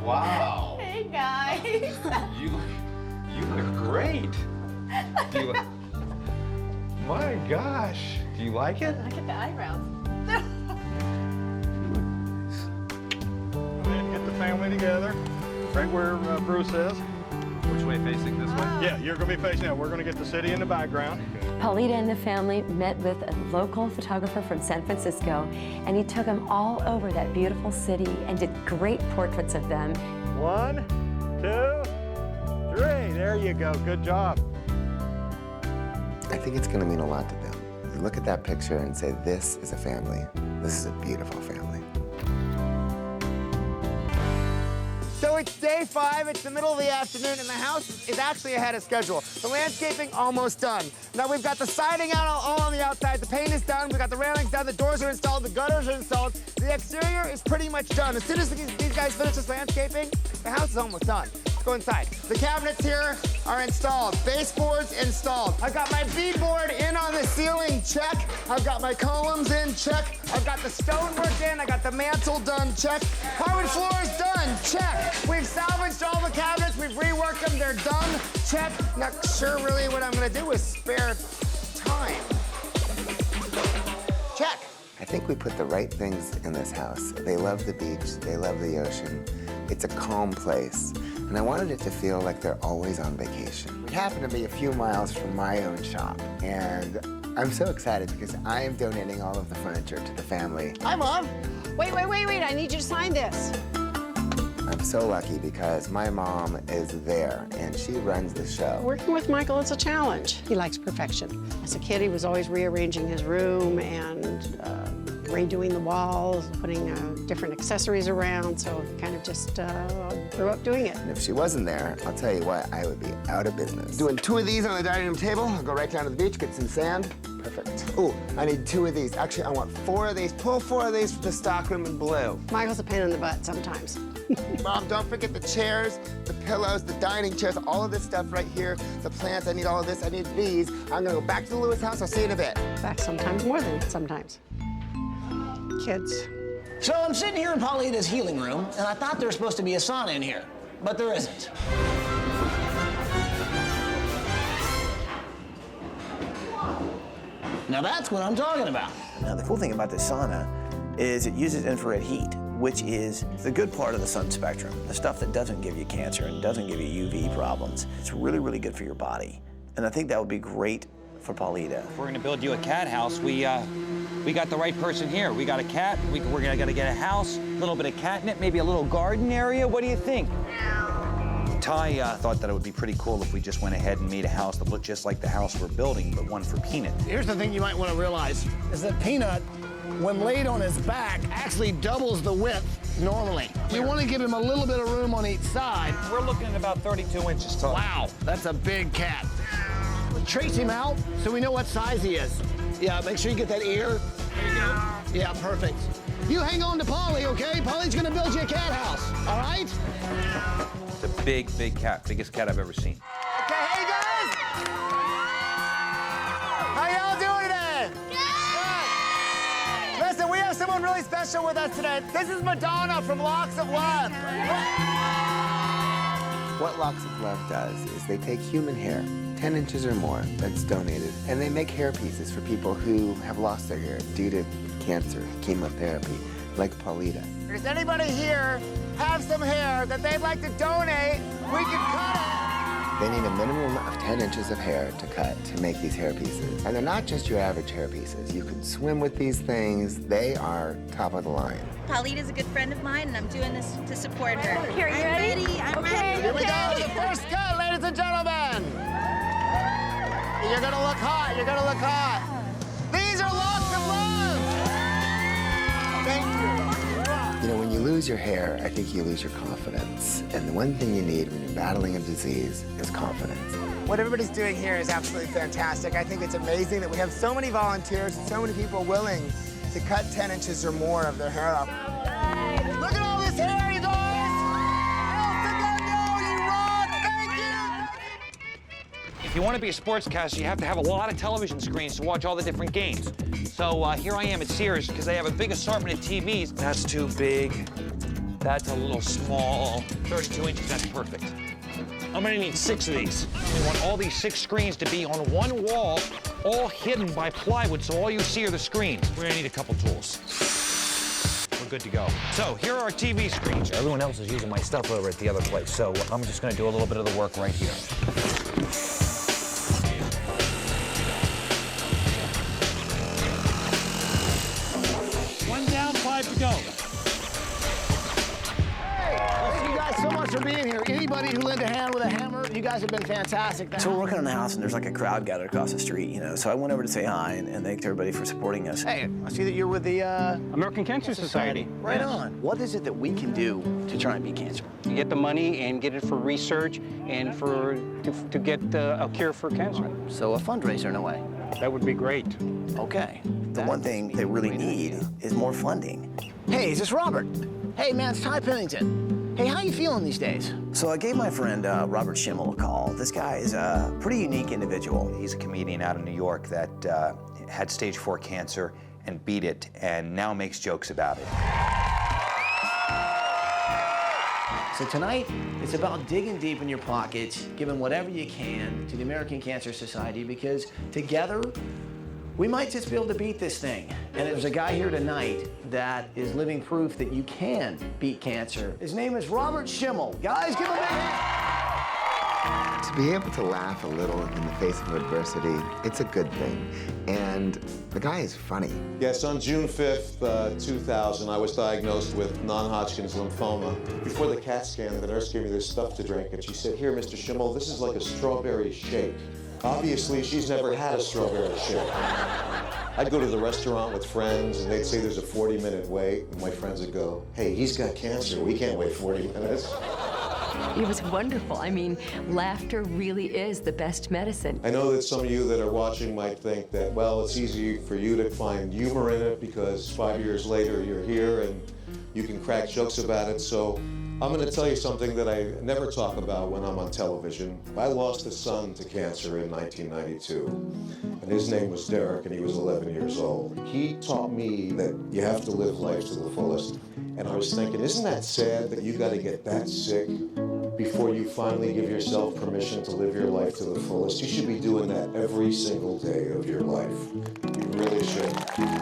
Wow. Hey guys. You look great. My gosh. Do you like it? Look at the eyebrows. Get the family together, right where Bruce is. Which way facing this way? Yeah, you're gonna be facing out. We're gonna get the city in the background. Paulita and the family met with a local photographer from San Francisco, and he took them all over that beautiful city and did great portraits of them. 1, 2, 3. There you go. Good job. I think it's gonna mean a lot to them. You look at that picture and say, this is a family. This is a beautiful family. So it's day 5, it's the middle of the afternoon, and the house is actually ahead of schedule. The landscaping almost done. Now we've got the siding out all on the outside, the paint is done, we've got the railings done, the doors are installed, the gutters are installed. The exterior is pretty much done. As soon as these guys finish this landscaping, the house is almost done. Let's go inside. The cabinets here are installed. Baseboards installed. I've got my beadboard in on the ceiling, check. I've got my columns in, check. I've got the stonework in, I got the mantle done, check. Hardwood floors done, check. We've salvaged all the cabinets, we've reworked them, they're done, check. Not sure really what I'm gonna do with spare time. Check. I think we put the right things in this house. They love the beach, they love the ocean. It's a calm place, and I wanted it to feel like they're always on vacation. We happen to be a few miles from my own shop, and I'm so excited because I am donating all of the furniture to the family. Hi, Mom. Wait. I need you to sign this. I'm so lucky because my mom is there, and she runs the show. Working with Michael is a challenge. He likes perfection. As a kid, he was always rearranging his room and redoing the walls, putting different accessories around, so he kind of just grew up doing it. And if she wasn't there, I'll tell you what, I would be out of business. Doing 2 of these on the dining room table. I'll go right down to the beach, get some sand. Perfect. Ooh, I need 2 of these. Actually, I want 4 of these. Pull 4 of these for the stockroom in blue. Michael's a pain in the butt sometimes. Mom, don't forget the chairs, the pillows, the dining chairs, all of this stuff right here. The plants, I need all of this. I need these. I'm gonna go back to the Lewis house. I'll see you in a bit. Back sometimes more than sometimes. Kids. So I'm sitting here in Paulita's healing room, and I thought there was supposed to be a sauna in here, but there isn't. Now that's what I'm talking about. Now the cool thing about this sauna is it uses infrared heat, which is the good part of the sun spectrum, the stuff that doesn't give you cancer and doesn't give you UV problems. It's really, really good for your body. And I think that would be great for Paulita. If we're gonna build you a cat house, we got the right person here. We got a cat, we're gonna get a house, a little bit of catnip, maybe a little garden area. What do you think? Ty thought that it would be pretty cool if we just went ahead and made a house that looked just like the house we're building, but one for Peanut. Here's the thing you might want to realize, is that Peanut when laid on his back, actually doubles the width normally. You want to give him a little bit of room on each side. We're looking at about 32 inches tall. Wow, that's a big cat. Trace him out so we know what size he is. Yeah, make sure you get that ear. There you go. Yeah, perfect. You hang on to Polly, okay? Polly's gonna build you a cat house, all right? It's a big, big cat. Biggest cat I've ever seen. Okay, hey guys! How y'all doing today? Good! Listen, we have someone really special with us today. This is Madonna from Locks of Love. What Locks of Love does is they take human hair, 10 inches or more, that's donated, and they make hair pieces for people who have lost their hair due to cancer, chemotherapy, like Paulita. Does anybody here have some hair that they'd like to donate? We can cut it. They need a minimum of 10 inches of hair to cut to make these hair pieces. And they're not just your average hair pieces. You can swim with these things. They are top of the line. Paulita's a good friend of mine, and I'm doing this to support her. Here, you ready? I'm ready. Here we go, the first cut, ladies and gentlemen. You're gonna look hot, you're gonna look hot. These are Locks of Love. Thank you. You know, when you lose your hair, I think you lose your confidence. And the one thing you need when you're battling a disease is confidence. What everybody's doing here is absolutely fantastic. I think it's amazing that we have so many volunteers and so many people willing to cut 10 inches or more of their hair off. Look at all this hair, you guys! You rock! Thank you! If you want to be a sportscaster, you have to have a lot of television screens to watch all the different games. So here I am at Sears because they have a big assortment of TVs. That's too big. That's a little small. 32 inches, that's perfect. I'm gonna need 6 of these. We want all these 6 screens to be on one wall, all hidden by plywood, so all you see are the screens. We're gonna need a couple tools. We're good to go. So here are our TV screens. Everyone else is using my stuff over at the other place, so I'm just gonna do a little bit of the work right here. One down, 5 to go. Thank you guys so much for being here. Anybody who lent a hand with a hammer, you guys have been fantastic. So we're working on the house, and there's like a crowd gathered across the street, you know. So I went over to say hi and thanked everybody for supporting us. Hey, I see that you're with the American Cancer Society. Right on. What is it that we can do to try and beat cancer? You get the money and get it for research and to get a cure for cancer. So a fundraiser in a way. That would be great. Okay. The one thing they really need is more funding. Hey, is this Robert? Hey, man, it's Ty Pennington. Hey, how you feeling these days? So I gave my friend Robert Schimmel a call. This guy is a pretty unique individual. He's a comedian out of New York that had stage 4 cancer and beat it and now makes jokes about it. So tonight, it's about digging deep in your pockets, giving whatever you can to the American Cancer Society, because together, we might just be able to beat this thing. And there's a guy here tonight that is living proof that you can beat cancer. His name is Robert Schimmel. Guys, give him a big hand. To be able to laugh a little in the face of adversity, it's a good thing. And the guy is funny. Yes, on June 5th, 2000, I was diagnosed with non-Hodgkin's lymphoma. Before the CAT scan, the nurse gave me this stuff to drink, and she said, "Here, Mr. Schimmel, this is like a strawberry shake." Obviously, she's never had a strawberry shake. I'd go to the restaurant with friends, and they'd say there's a 40-minute wait, and my friends would go, "Hey, he's got cancer. We can't wait 40 minutes." It was wonderful. I mean, laughter really is the best medicine. I know that some of you that are watching might think that, well, it's easy for you to find humor in it because 5 years later you're here and you can crack jokes about it. So I'm going to tell you something that I never talk about when I'm on television. I lost a son to cancer in 1992, and his name was Derek, and he was 11 years old. He taught me that you have to live life to the fullest. And I was thinking, isn't that sad that you got to get that sick before you finally give yourself permission to live your life to the fullest? You should be doing that every single day of your life. You really should.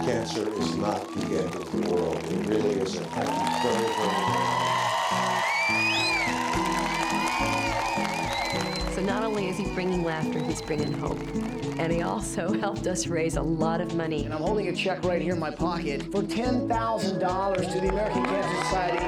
Cancer is not the end of the world. It really isn't. Thank you very, very much. So not only is he bringing laughter, he's bringing hope. And he also helped us raise a lot of money. And I'm holding a check right here in my pocket for $10,000 to the American Cancer Society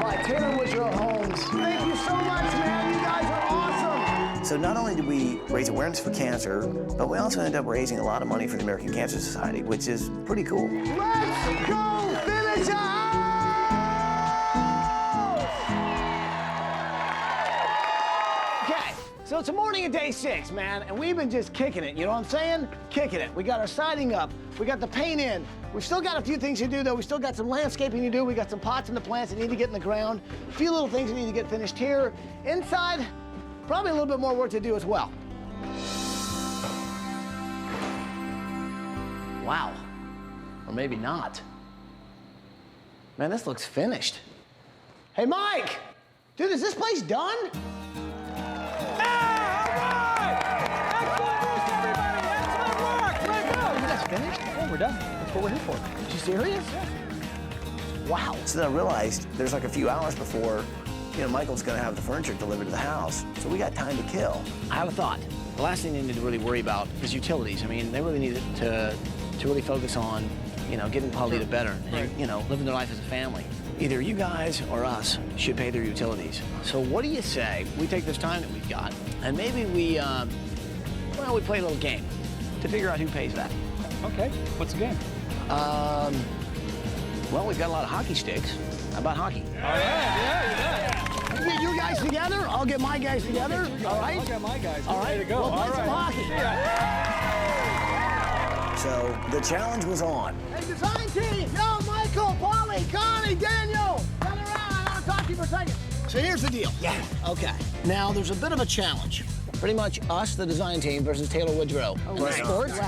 by Taylor Woodrow Homes. Thank you so much, man. You guys are awesome. So not only did we raise awareness for cancer, but we also ended up raising a lot of money for the American Cancer Society, which is pretty cool. Let's go finish a Okay, so it's a morning of day 6, man, and we've been just kicking it, you know what I'm saying? Kicking it. We got our siding up, we got the paint in. We've still got a few things to do, though. We still got some landscaping to do. We got some pots and the plants that need to get in the ground. A few little things that need to get finished here. Inside, probably a little bit more work to do as well. Wow. Or maybe not. Man, this looks finished. Hey, Mike! Dude, is this place done? Finished? Oh, we're done. That's what we're here for. Are you serious? Wow. So then I realized there's like a few hours before, Michael's gonna have the furniture delivered to the house. So we got time to kill. I have a thought. The last thing they need to really worry about is utilities. I mean, they really need to really focus on, getting Paulita better and, living their life as a family. Either you guys or us should pay their utilities. So what do you say we take this time that we've got and maybe we play a little game to figure out who pays that. Okay, what's the game? Well, we've got a lot of hockey sticks. How about hockey? Oh, yeah. You get you guys together, I'll get my guys together, all right? I'll get my guys. All right, Ready to go. we'll play some hockey. So the challenge was on. Hey, design team! Yo, Michael, Paulie, Connie, Daniel! Gather around, I want to talk to you for a second. So here's the deal. Yeah. Okay. Now, there's a bit of a challenge. Pretty much us, the design team, versus Taylor Woodrow. Oh, And the sports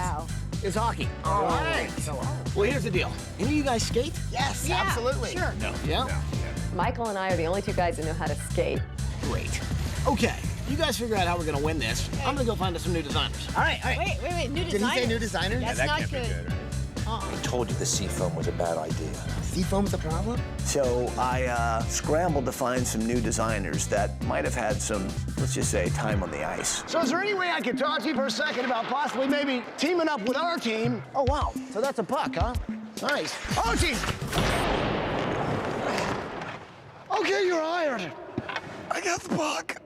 is hockey. All right. Well, here's the deal. Any of you guys skate? Yes, Yeah, absolutely. sure. No. Yeah? Michael and I are the only two guys who know how to skate. Great. Okay. You guys figure out how we're going to win this. I'm going to go find us some new designers. All right, all right. Wait, new Did designer? he say new designer? That's not good. I told you the seafoam was a bad idea. Seafoam's a problem? So I scrambled to find some new designers that might have had some, let's just say, time on the ice. So is there any way I could talk to you for a second about possibly maybe teaming up with our team? Oh, wow. So that's a puck, huh? Nice. Oh, geez. Okay, you're hired. I got the puck.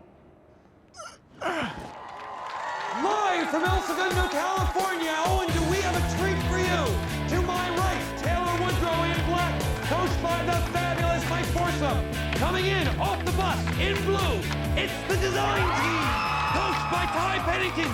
Live from El Segundo, California, Owen, do we have a treat for you? To my right, Taylor Woodrow in black, coached by the fabulous Mike Forsum. Coming in off the bus in blue, it's the design team, coached by Pennington.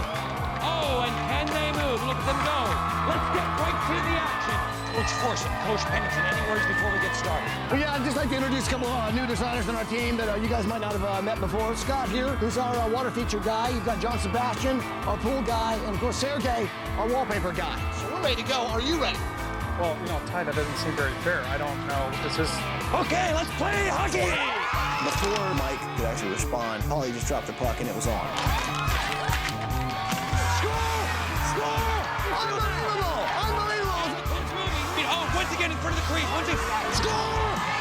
Oh, and can they move? Look at them go. Let's get right to the action. Coach Forsum, Coach Pennington, any words before we get started? Well, yeah, I'd just like to introduce a couple of new designers on our team that you guys might not have met before. Scott here, who's our water feature guy. You've got John Sebastian, our pool guy, and of course Sergey, our wallpaper guy. So we're ready to go. Are you ready? Well, Ty, that doesn't seem very fair. I don't know. This is... Okay, let's play hockey! Before Mike could actually respond, Paulie just dropped the puck and it was on. Score! Score! Unbelievable! Unbelievable! It's moving. Oh, once again in front of the crease. Once again. Score!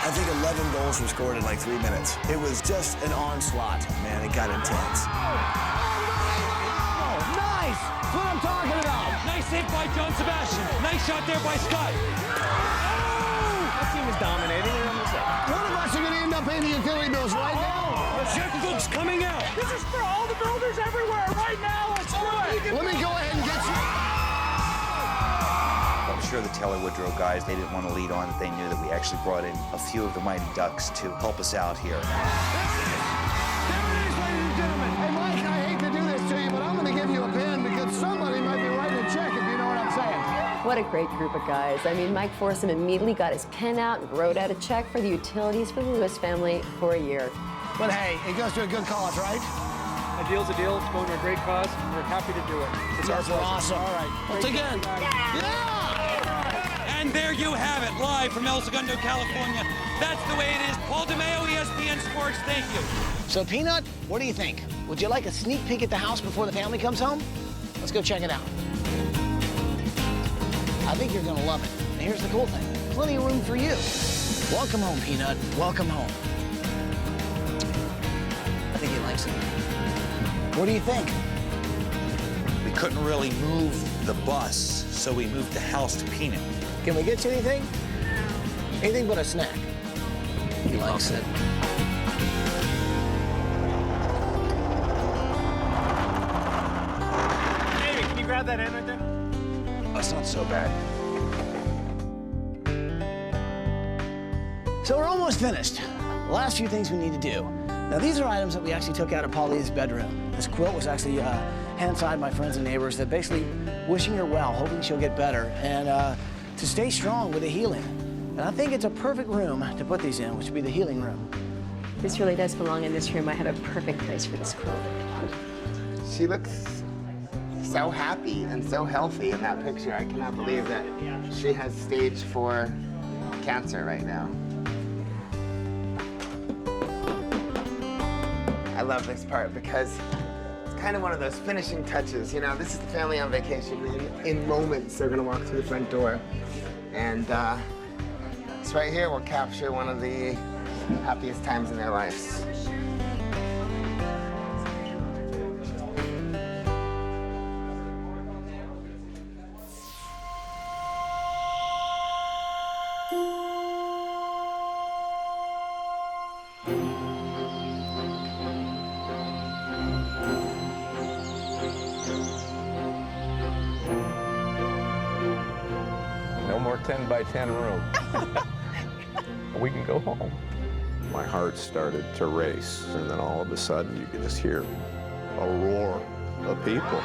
I think 11 goals were scored in like 3 minutes. It was just an onslaught, man. It got intense. Oh, nice! That's what I'm talking about. Nice save by John Sebastian. Nice shot there by Scott. That team is dominating. One of us are going to end up paying the utility bills right now. The checkbook's coming out. This is for all the builders everywhere right now. Let's do it. Let me go ahead and get you. I'm sure the Taylor Woodrow guys, they didn't want to lead on. They knew that we actually brought in a few of the Mighty Ducks to help us out here. There it is, ladies and gentlemen. Hey, Mike, I hate to do this to you, but I'm going to give you a pen because somebody might be writing a check, if you know what I'm saying. What a great group of guys. I mean, Mike Forsum immediately got his pen out and wrote out a check for the utilities for the Lewis family for a year. But hey, it goes to a good cause, right? A deal's a deal. It's going to a great cause. We're happy to do it. It's our pleasure. Awesome. All right. Once again. And there you have it, live from El Segundo, California. That's the way it is. Paul DeMeo, ESPN Sports, thank you. So, Peanut, what do you think? Would you like a sneak peek at the house before the family comes home? Let's go check it out. I think you're gonna love it. And here's the cool thing. Plenty of room for you. Welcome home, Peanut. Welcome home. I think he likes it. What do you think? We couldn't really move the bus, so we moved the house to Peanut. Can we get you anything? Anything but a snack. He likes it. have that in right there? Oh, it's not so bad. So we're almost finished. The last few things we need to do. Now, these are items that we actually took out of Paulita's bedroom. This quilt was actually hand-signed by friends and neighbors that basically wishing her well, hoping she'll get better, and to stay strong with the healing. And I think it's a perfect room to put these in, which would be the healing room. This really does belong in this room. I have a perfect place for this quilt. She looks so happy and so healthy in that picture. I cannot believe that she has stage 4 cancer right now. I love this part because it's kind of one of those finishing touches. You know, this is the family on vacation. In moments, they're gonna walk through the front door. And this right here will capture one of the happiest times in their lives. No more 10 by 10 room. We can go home. My heart started to race, and then all of a sudden you could just hear a roar of people.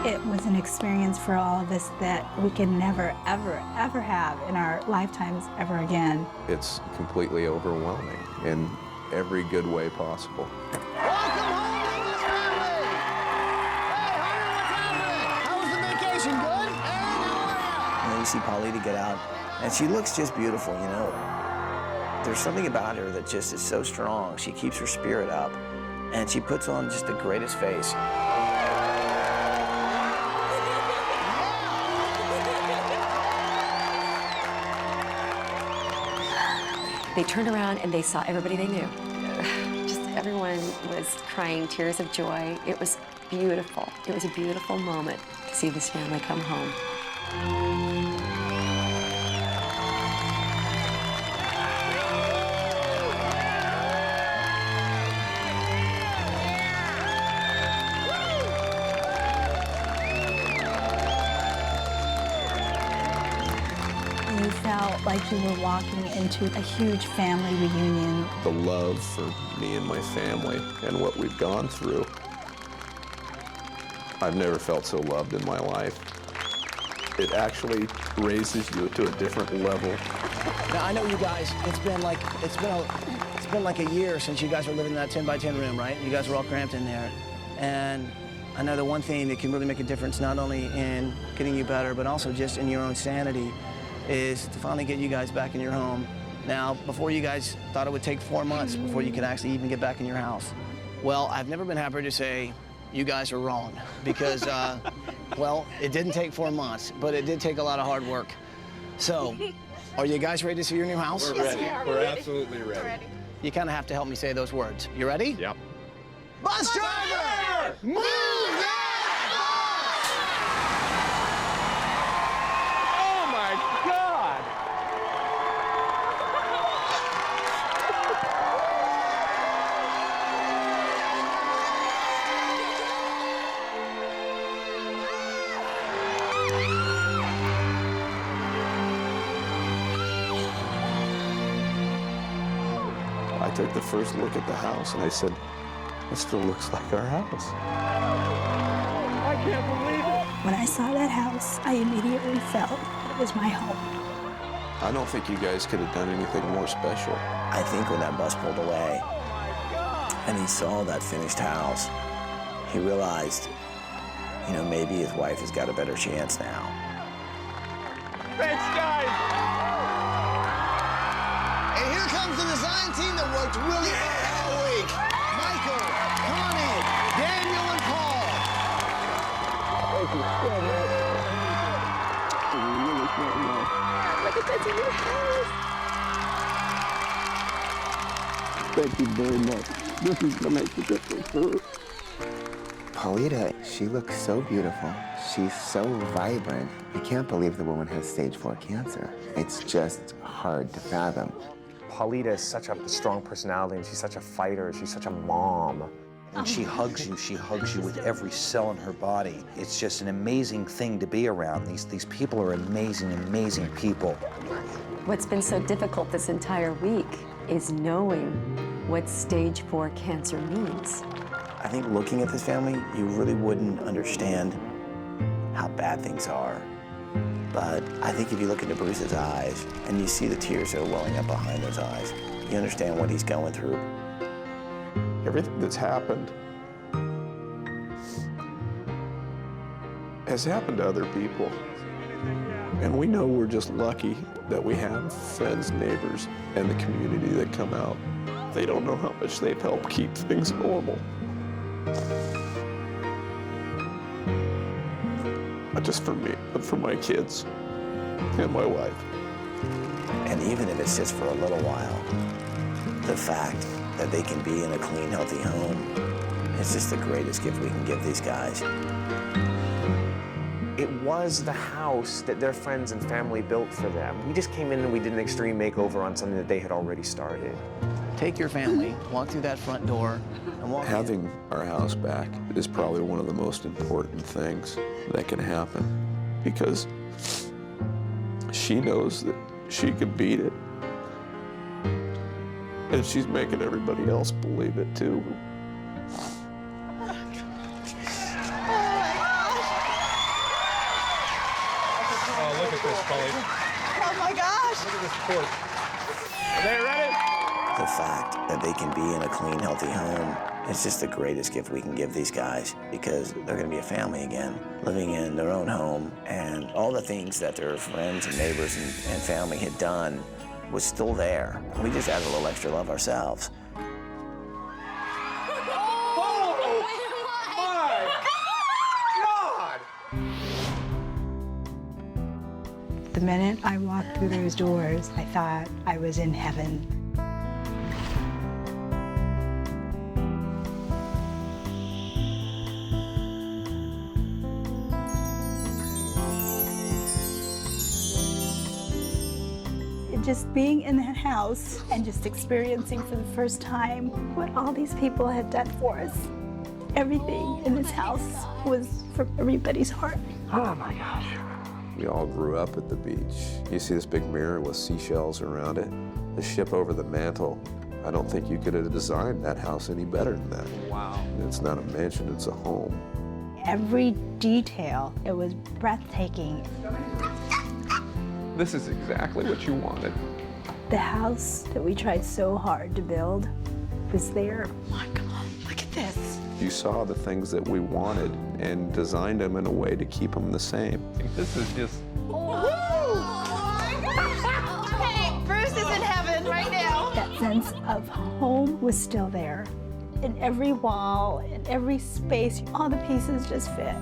It was an experience for all of us that we can never, ever, ever have in our lifetimes ever again. It's completely overwhelming in every good way possible. And then you see Paulita get out, and she looks just beautiful, you know. There's something about her that just is so strong. She keeps her spirit up, and she puts on just the greatest face. They turned around and they saw everybody they knew. Just everyone was crying tears of joy. It was beautiful. It was a beautiful moment to see this family come home. You felt like you were walking into a huge family reunion. The love for me and my family and what we've gone through. I've never felt so loved in my life. It actually raises you to a different level. Now, I know you guys, it's been like a year since you guys were living in that 10 by 10 room, right? You guys were all cramped in there. And I know the one thing that can really make a difference, not only in getting you better, but also just in your own sanity, is to finally get you guys back in your home. Now, before you guys thought it would take 4 months before you could actually even get back in your house. Well, I've never been happier to say you guys are wrong because, well, it didn't take 4 months, but it did take a lot of hard work. So, are you guys ready to see your new house? We're ready. We're absolutely ready. You kind of have to help me say those words. You ready? Yep. Bus driver! Move that Oh my God! I took the first look at the house and I said, it still looks like our house. I can't believe it. When I saw that house, I immediately felt it was my home. I don't think you guys could have done anything more special. I think when that bus pulled away and he saw that finished house, he realized, you know, maybe his wife has got a better chance now. Thanks, guys. And here comes the design team that worked really hard all week. Michael, Connie, Daniel, and Paul. Thank you so much. Look at this new house. Thank you very much. This is gonna make the difference. Paulita, she looks so beautiful. She's so vibrant. You can't believe the woman has stage 4 cancer. It's just hard to fathom. Paulita is such a strong personality, and she's such a fighter. She's such a mom. When she hugs you with every cell in her body. It's just an amazing thing to be around. These people are amazing, amazing people. What's been so difficult this entire week is knowing what stage 4 cancer means. I think looking at this family, you really wouldn't understand how bad things are. But I think if you look into Bruce's eyes and you see the tears that are welling up behind those eyes, you understand what he's going through. Everything that's happened has happened to other people. And we know we're just lucky that we have friends, neighbors, and the community that come out. They don't know how much they've helped keep things normal. Not just for me, but for my kids and my wife. And even if it's just for a little while, the fact that they can be in a clean, healthy home is just the greatest gift we can give these guys. It was the house that their friends and family built for them. We just came in and we did an extreme makeover on something that they had already started. Take your family, walk through that front door, and walk Having our house back is probably one of the most important things that can happen, because she knows that she can beat it. And she's making everybody else believe it too. Oh, look at this, Paulita. Oh my gosh! Look at this court. Are they ready? The fact that they can be in a clean, healthy home is just the greatest gift we can give these guys, because they're going to be a family again, living in their own home, and all the things that their friends and neighbors and family had done was still there. We just added a little extra love ourselves. The minute I walked through those doors, I thought I was in heaven. Just being in that house and just experiencing for the first time what all these people had done for us. Everything in this house was from everybody's heart. Oh my gosh. We all grew up at the beach. You see this big mirror with seashells around it, the ship over the mantle. I don't think you could have designed that house any better than that. Wow. It's not a mansion, it's a home. Every detail, it was breathtaking. This is exactly what you wanted. The house that we tried so hard to build was there. Oh my God, look at this. You saw the things that we wanted and designed them in a way to keep them the same. This is just... Hey, Bruce is in heaven right now. That sense of home was still there. In every wall, in every space, all the pieces just fit.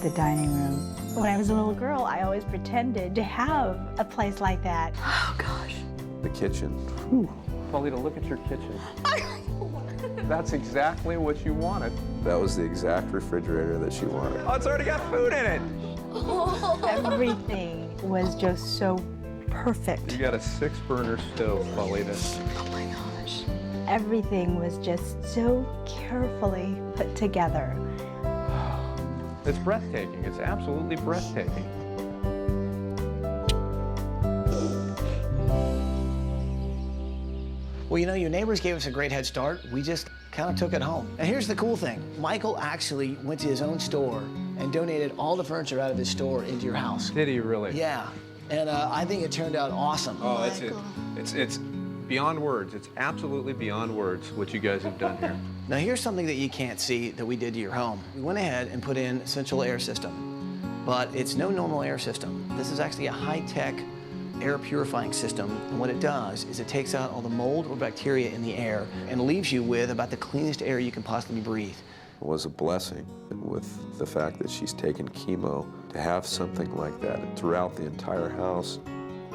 The dining room. When I was a little girl, I always pretended to have a place like that. Oh gosh. The kitchen. Whew. Paulita, look at your kitchen. That's exactly what you wanted. That was the exact refrigerator that she wanted. Oh, it's already got food in it. Everything was just so perfect. You got a 6-burner stove, Paulita. Oh my gosh. Everything was just so carefully put together. It's breathtaking. It's absolutely breathtaking. Well, you know, your neighbors gave us a great head start. We just kind of took it home. And here's the cool thing. Michael actually went to his own store and donated all the furniture out of his store into your house. Did he really? Yeah. And I think it turned out awesome. Oh, it's beyond words. It's absolutely beyond words what you guys have done here. Now here's something that you can't see that we did to your home. We went ahead and put in central air system, but it's no normal air system. This is actually a high-tech air purifying system. And what it does is it takes out all the mold or bacteria in the air and leaves you with about the cleanest air you can possibly breathe. It was a blessing with the fact that she's taken chemo. To have something like that throughout the entire house,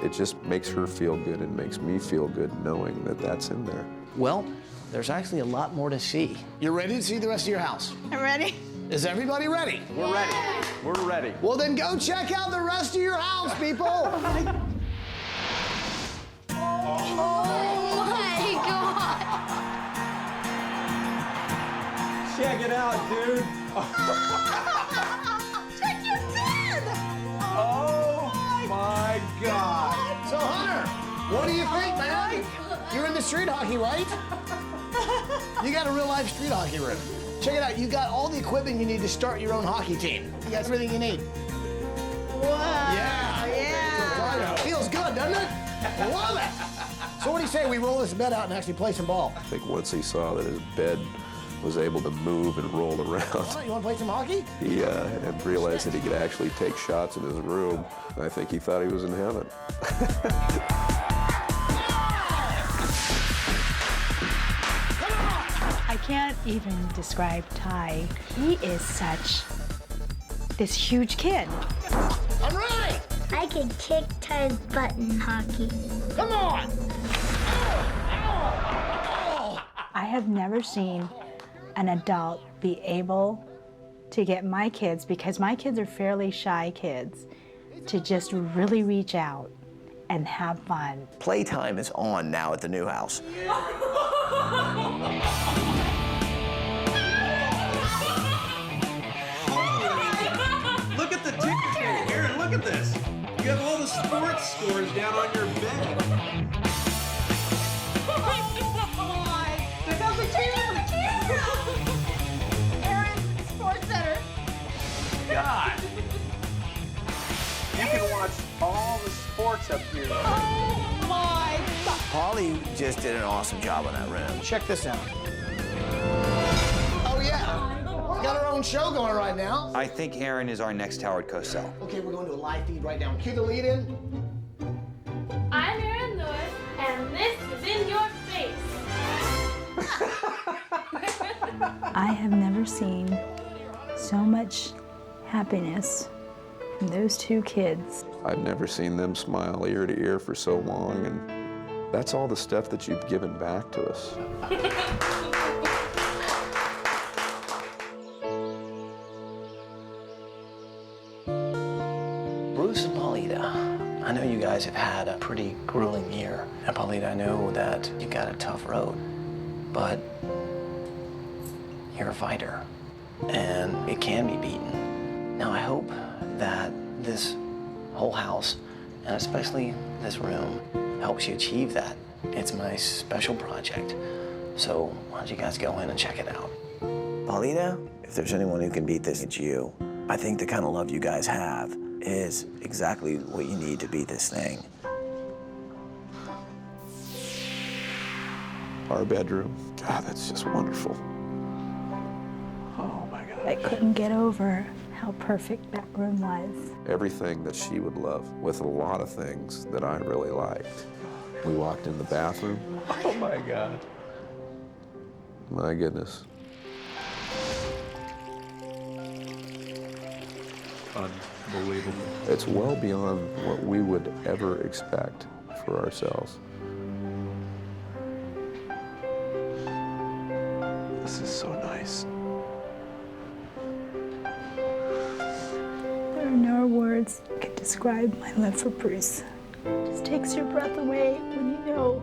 it just makes her feel good and makes me feel good knowing that that's in there. Well, there's actually a lot more to see. You ready to see the rest of your house? I'm ready. Is everybody ready? We're ready. We're ready. Well, then go check out the rest of your house, people. Oh my God. Check it out, dude. Check your bed! Oh my God. So, Hunter, what do you think, man? You're into street hockey, right? You got a real life street hockey room. Check it out. You got all the equipment you need to start your own hockey team. You got everything you need. Wow. Yeah. Feels good, doesn't it? Love it. So what do you say we roll this bed out and actually play some ball? I think once he saw that his bed was able to move and roll around, You want to play some hockey? he and realized that he could actually take shots in his room. I think he thought he was in heaven. I can't even describe Ty. He is such this huge kid. I'm ready. I can kick Ty's butt in hockey. Come on. I have never seen an adult be able to get my kids, because my kids are fairly shy kids, to just really reach out and have fun. Playtime is on now at the new house. Look at the ticker tape. Aaron, look at this. You have all the sports scores down on your bed. God. You can watch all the sports up here. Oh my God. Polly just did an awesome job on that room. Check this out. Oh yeah. We got our own show going right now. I think Aaron is our next Howard Cosell. Okay, we're going to a live feed right now. Cue the lead in. I'm Aaron Lewis, and this is In Your Face. I have never seen so much happiness from those two kids. I've never seen them smile ear to ear for so long, and that's all the stuff that you've given back to us. Bruce and Paulita, I know you guys have had a pretty grueling year. And Paulita, I know that you've got a tough road, but you're a fighter, and it can be beaten. Now, I hope that this whole house, and especially this room, helps you achieve that. It's my special project. So why don't you guys go in and check it out? Paulita, if there's anyone who can beat this, it's you. I think the kind of love you guys have is exactly what you need to beat this thing. Our bedroom, God, that's just wonderful. Oh my God. I couldn't get over how perfect that room was. Everything that she would love, with a lot of things that I really liked. We walked in the bathroom. Oh my God. My goodness. Unbelievable. It's well beyond what we would ever expect for ourselves. This is so nice. There are no words that can describe my love for Bruce. It just takes your breath away when you know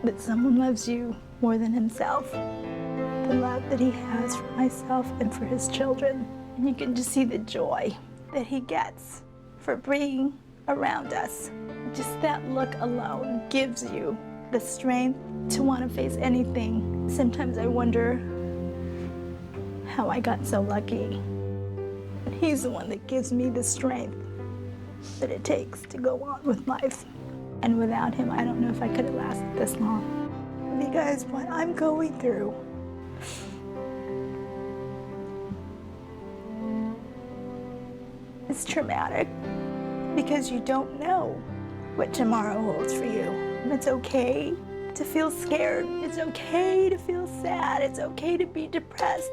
that someone loves you more than himself. The love that he has for myself and for his children. And you can just see the joy that he gets for being around us. Just that look alone gives you the strength to want to face anything. Sometimes I wonder how I got so lucky. And he's the one that gives me the strength that it takes to go on with life. And without him, I don't know if I could have lasted this long. Because what I'm going through, it's traumatic, because you don't know what tomorrow holds for you. And it's okay to feel scared. It's okay to feel sad. It's okay to be depressed.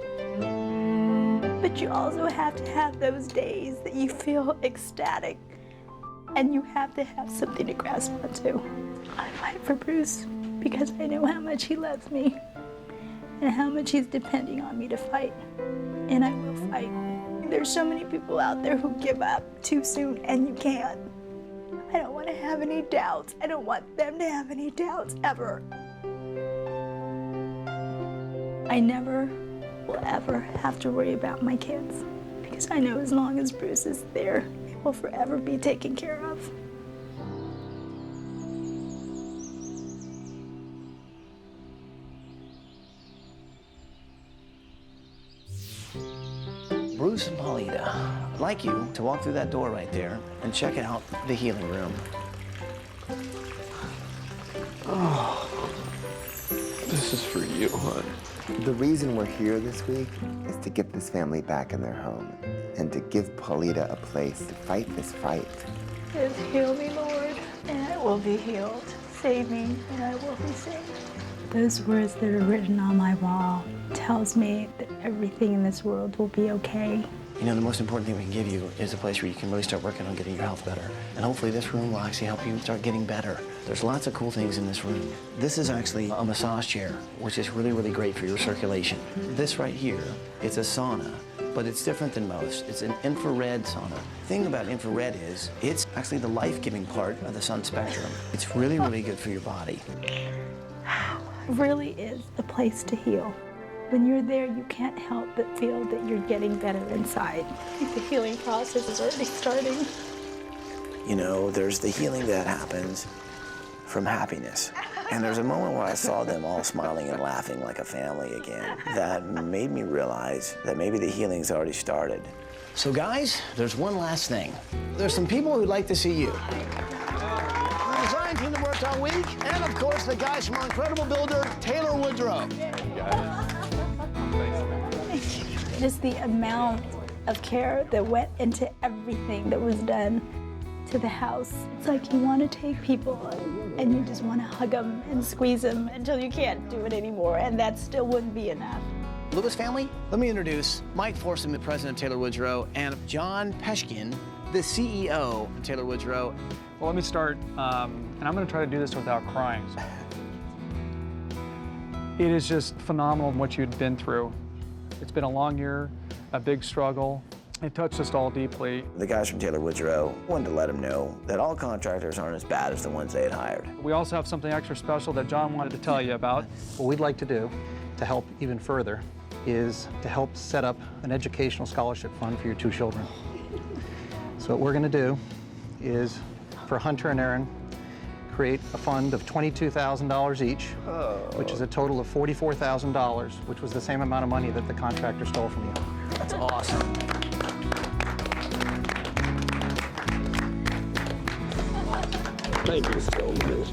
But you also have to have those days that you feel ecstatic, and you have to have something to grasp onto. I fight for Bruce because I know how much he loves me and how much he's depending on me to fight. And I will fight. There's so many people out there who give up too soon, and you can't. I don't want to have any doubts. I don't want them to have any doubts ever. I never will ever have to worry about my kids, because I know as long as Bruce is there, they will forever be taken care of. Bruce and Paulita, I'd like you to walk through that door right there and check out the healing room. Oh, this is for you, hon. The reason we're here this week is to get this family back in their home and to give Paulita a place to fight this fight. Says, heal me, Lord, and I will be healed. Save me, and I will be saved. Those words that are written on my wall tells me that everything in this world will be okay. You know, the most important thing we can give you is a place where you can really start working on getting your health better. And hopefully this room will actually help you start getting better. There's lots of cool things in this room. This is actually a massage chair, which is really, really great for your circulation. This right here, it's a sauna, but it's different than most. It's an infrared sauna. The thing about infrared is, it's actually the life-giving part of the sun spectrum. It's really, really good for your body. It really is a place to heal. When you're there, you can't help but feel that you're getting better inside. I think the healing process is already starting. You know, there's the healing that happens from happiness. And there's a moment where I saw them all smiling and laughing like a family again that made me realize that maybe the healing's already started. So guys, there's one last thing. There's some people who'd like to see you. The design team that worked all week, and of course the guys from our incredible builder, Taylor Woodrow. It is the amount of care that went into everything that was done to the house. It's like you want to take people and you just want to hug them and squeeze them until you can't do it anymore, and that still wouldn't be enough. Lewis family, let me introduce Mike Forsman, the president of Taylor Woodrow, and John Peshkin, the CEO of Taylor Woodrow. Well, let me start, and I'm going to try to do this without crying. It is just phenomenal what you've been through. It's been a long year, a big struggle. It touched us all deeply. The guys from Taylor Woodrow wanted to let them know that all contractors aren't as bad as the ones they had hired. We also have something extra special that John wanted to tell you about. What we'd like to do to help even further is to help set up an educational scholarship fund for your two children. So what we're going to do is, for Hunter and Aaron, create a fund of $22,000 each, which is a total of $44,000, which was the same amount of money that the contractor stole from you. That's awesome. Thank you so much.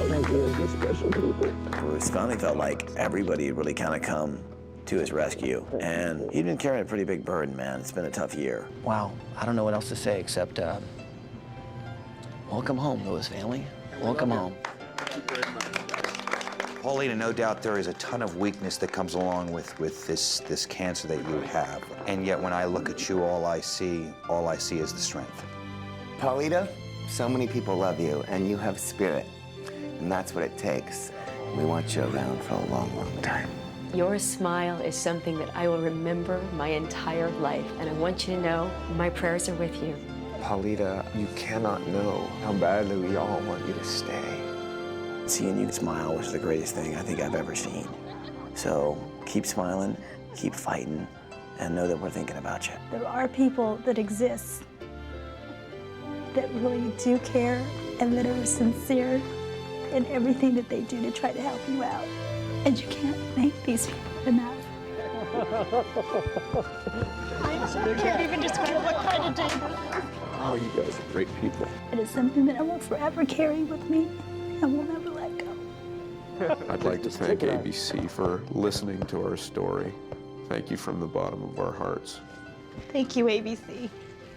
Thank you, the special people. Bruce finally felt like everybody had really kind of come to his rescue. And he'd been carrying a pretty big burden, man. It's been a tough year. Wow, I don't know what else to say except welcome home, Lewis family. Welcome home. Paulita, no doubt there is a ton of weakness that comes along with this cancer that you have. And yet when I look at you, all I see is the strength. Paulita, so many people love you, and you have spirit, and that's what it takes. We want you around for a long, long time. Your smile is something that I will remember my entire life, and I want you to know my prayers are with you. Paulita, you cannot know how badly we all want you to stay. Seeing you smile was the greatest thing I think I've ever seen. So keep smiling, keep fighting, and know that we're thinking about you. There are people that exist that really do care and that are sincere in everything that they do to try to help you out. And you can't thank these people enough. I can't even describe what kind of day this is. Oh, you guys are great people. It is something that I will forever carry with me and will never let go. I'd like to thank ABC for listening to our story. Thank you from the bottom of our hearts. Thank you, ABC.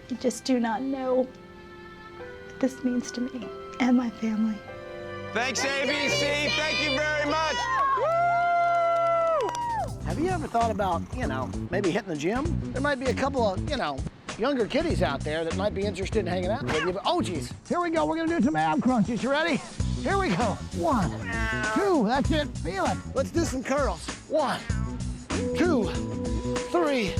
You just do not know what this means to me and my family. Thanks, ABC. Thank you very much. Have you ever thought about, maybe hitting the gym? There might be a couple of, younger kiddies out there that might be interested in hanging out with you. Oh, geez. Here we go. We're going to do some ab crunches. You ready? Here we go. 1, 2. That's it. Feel it. Let's do some curls. 1, 2, 3.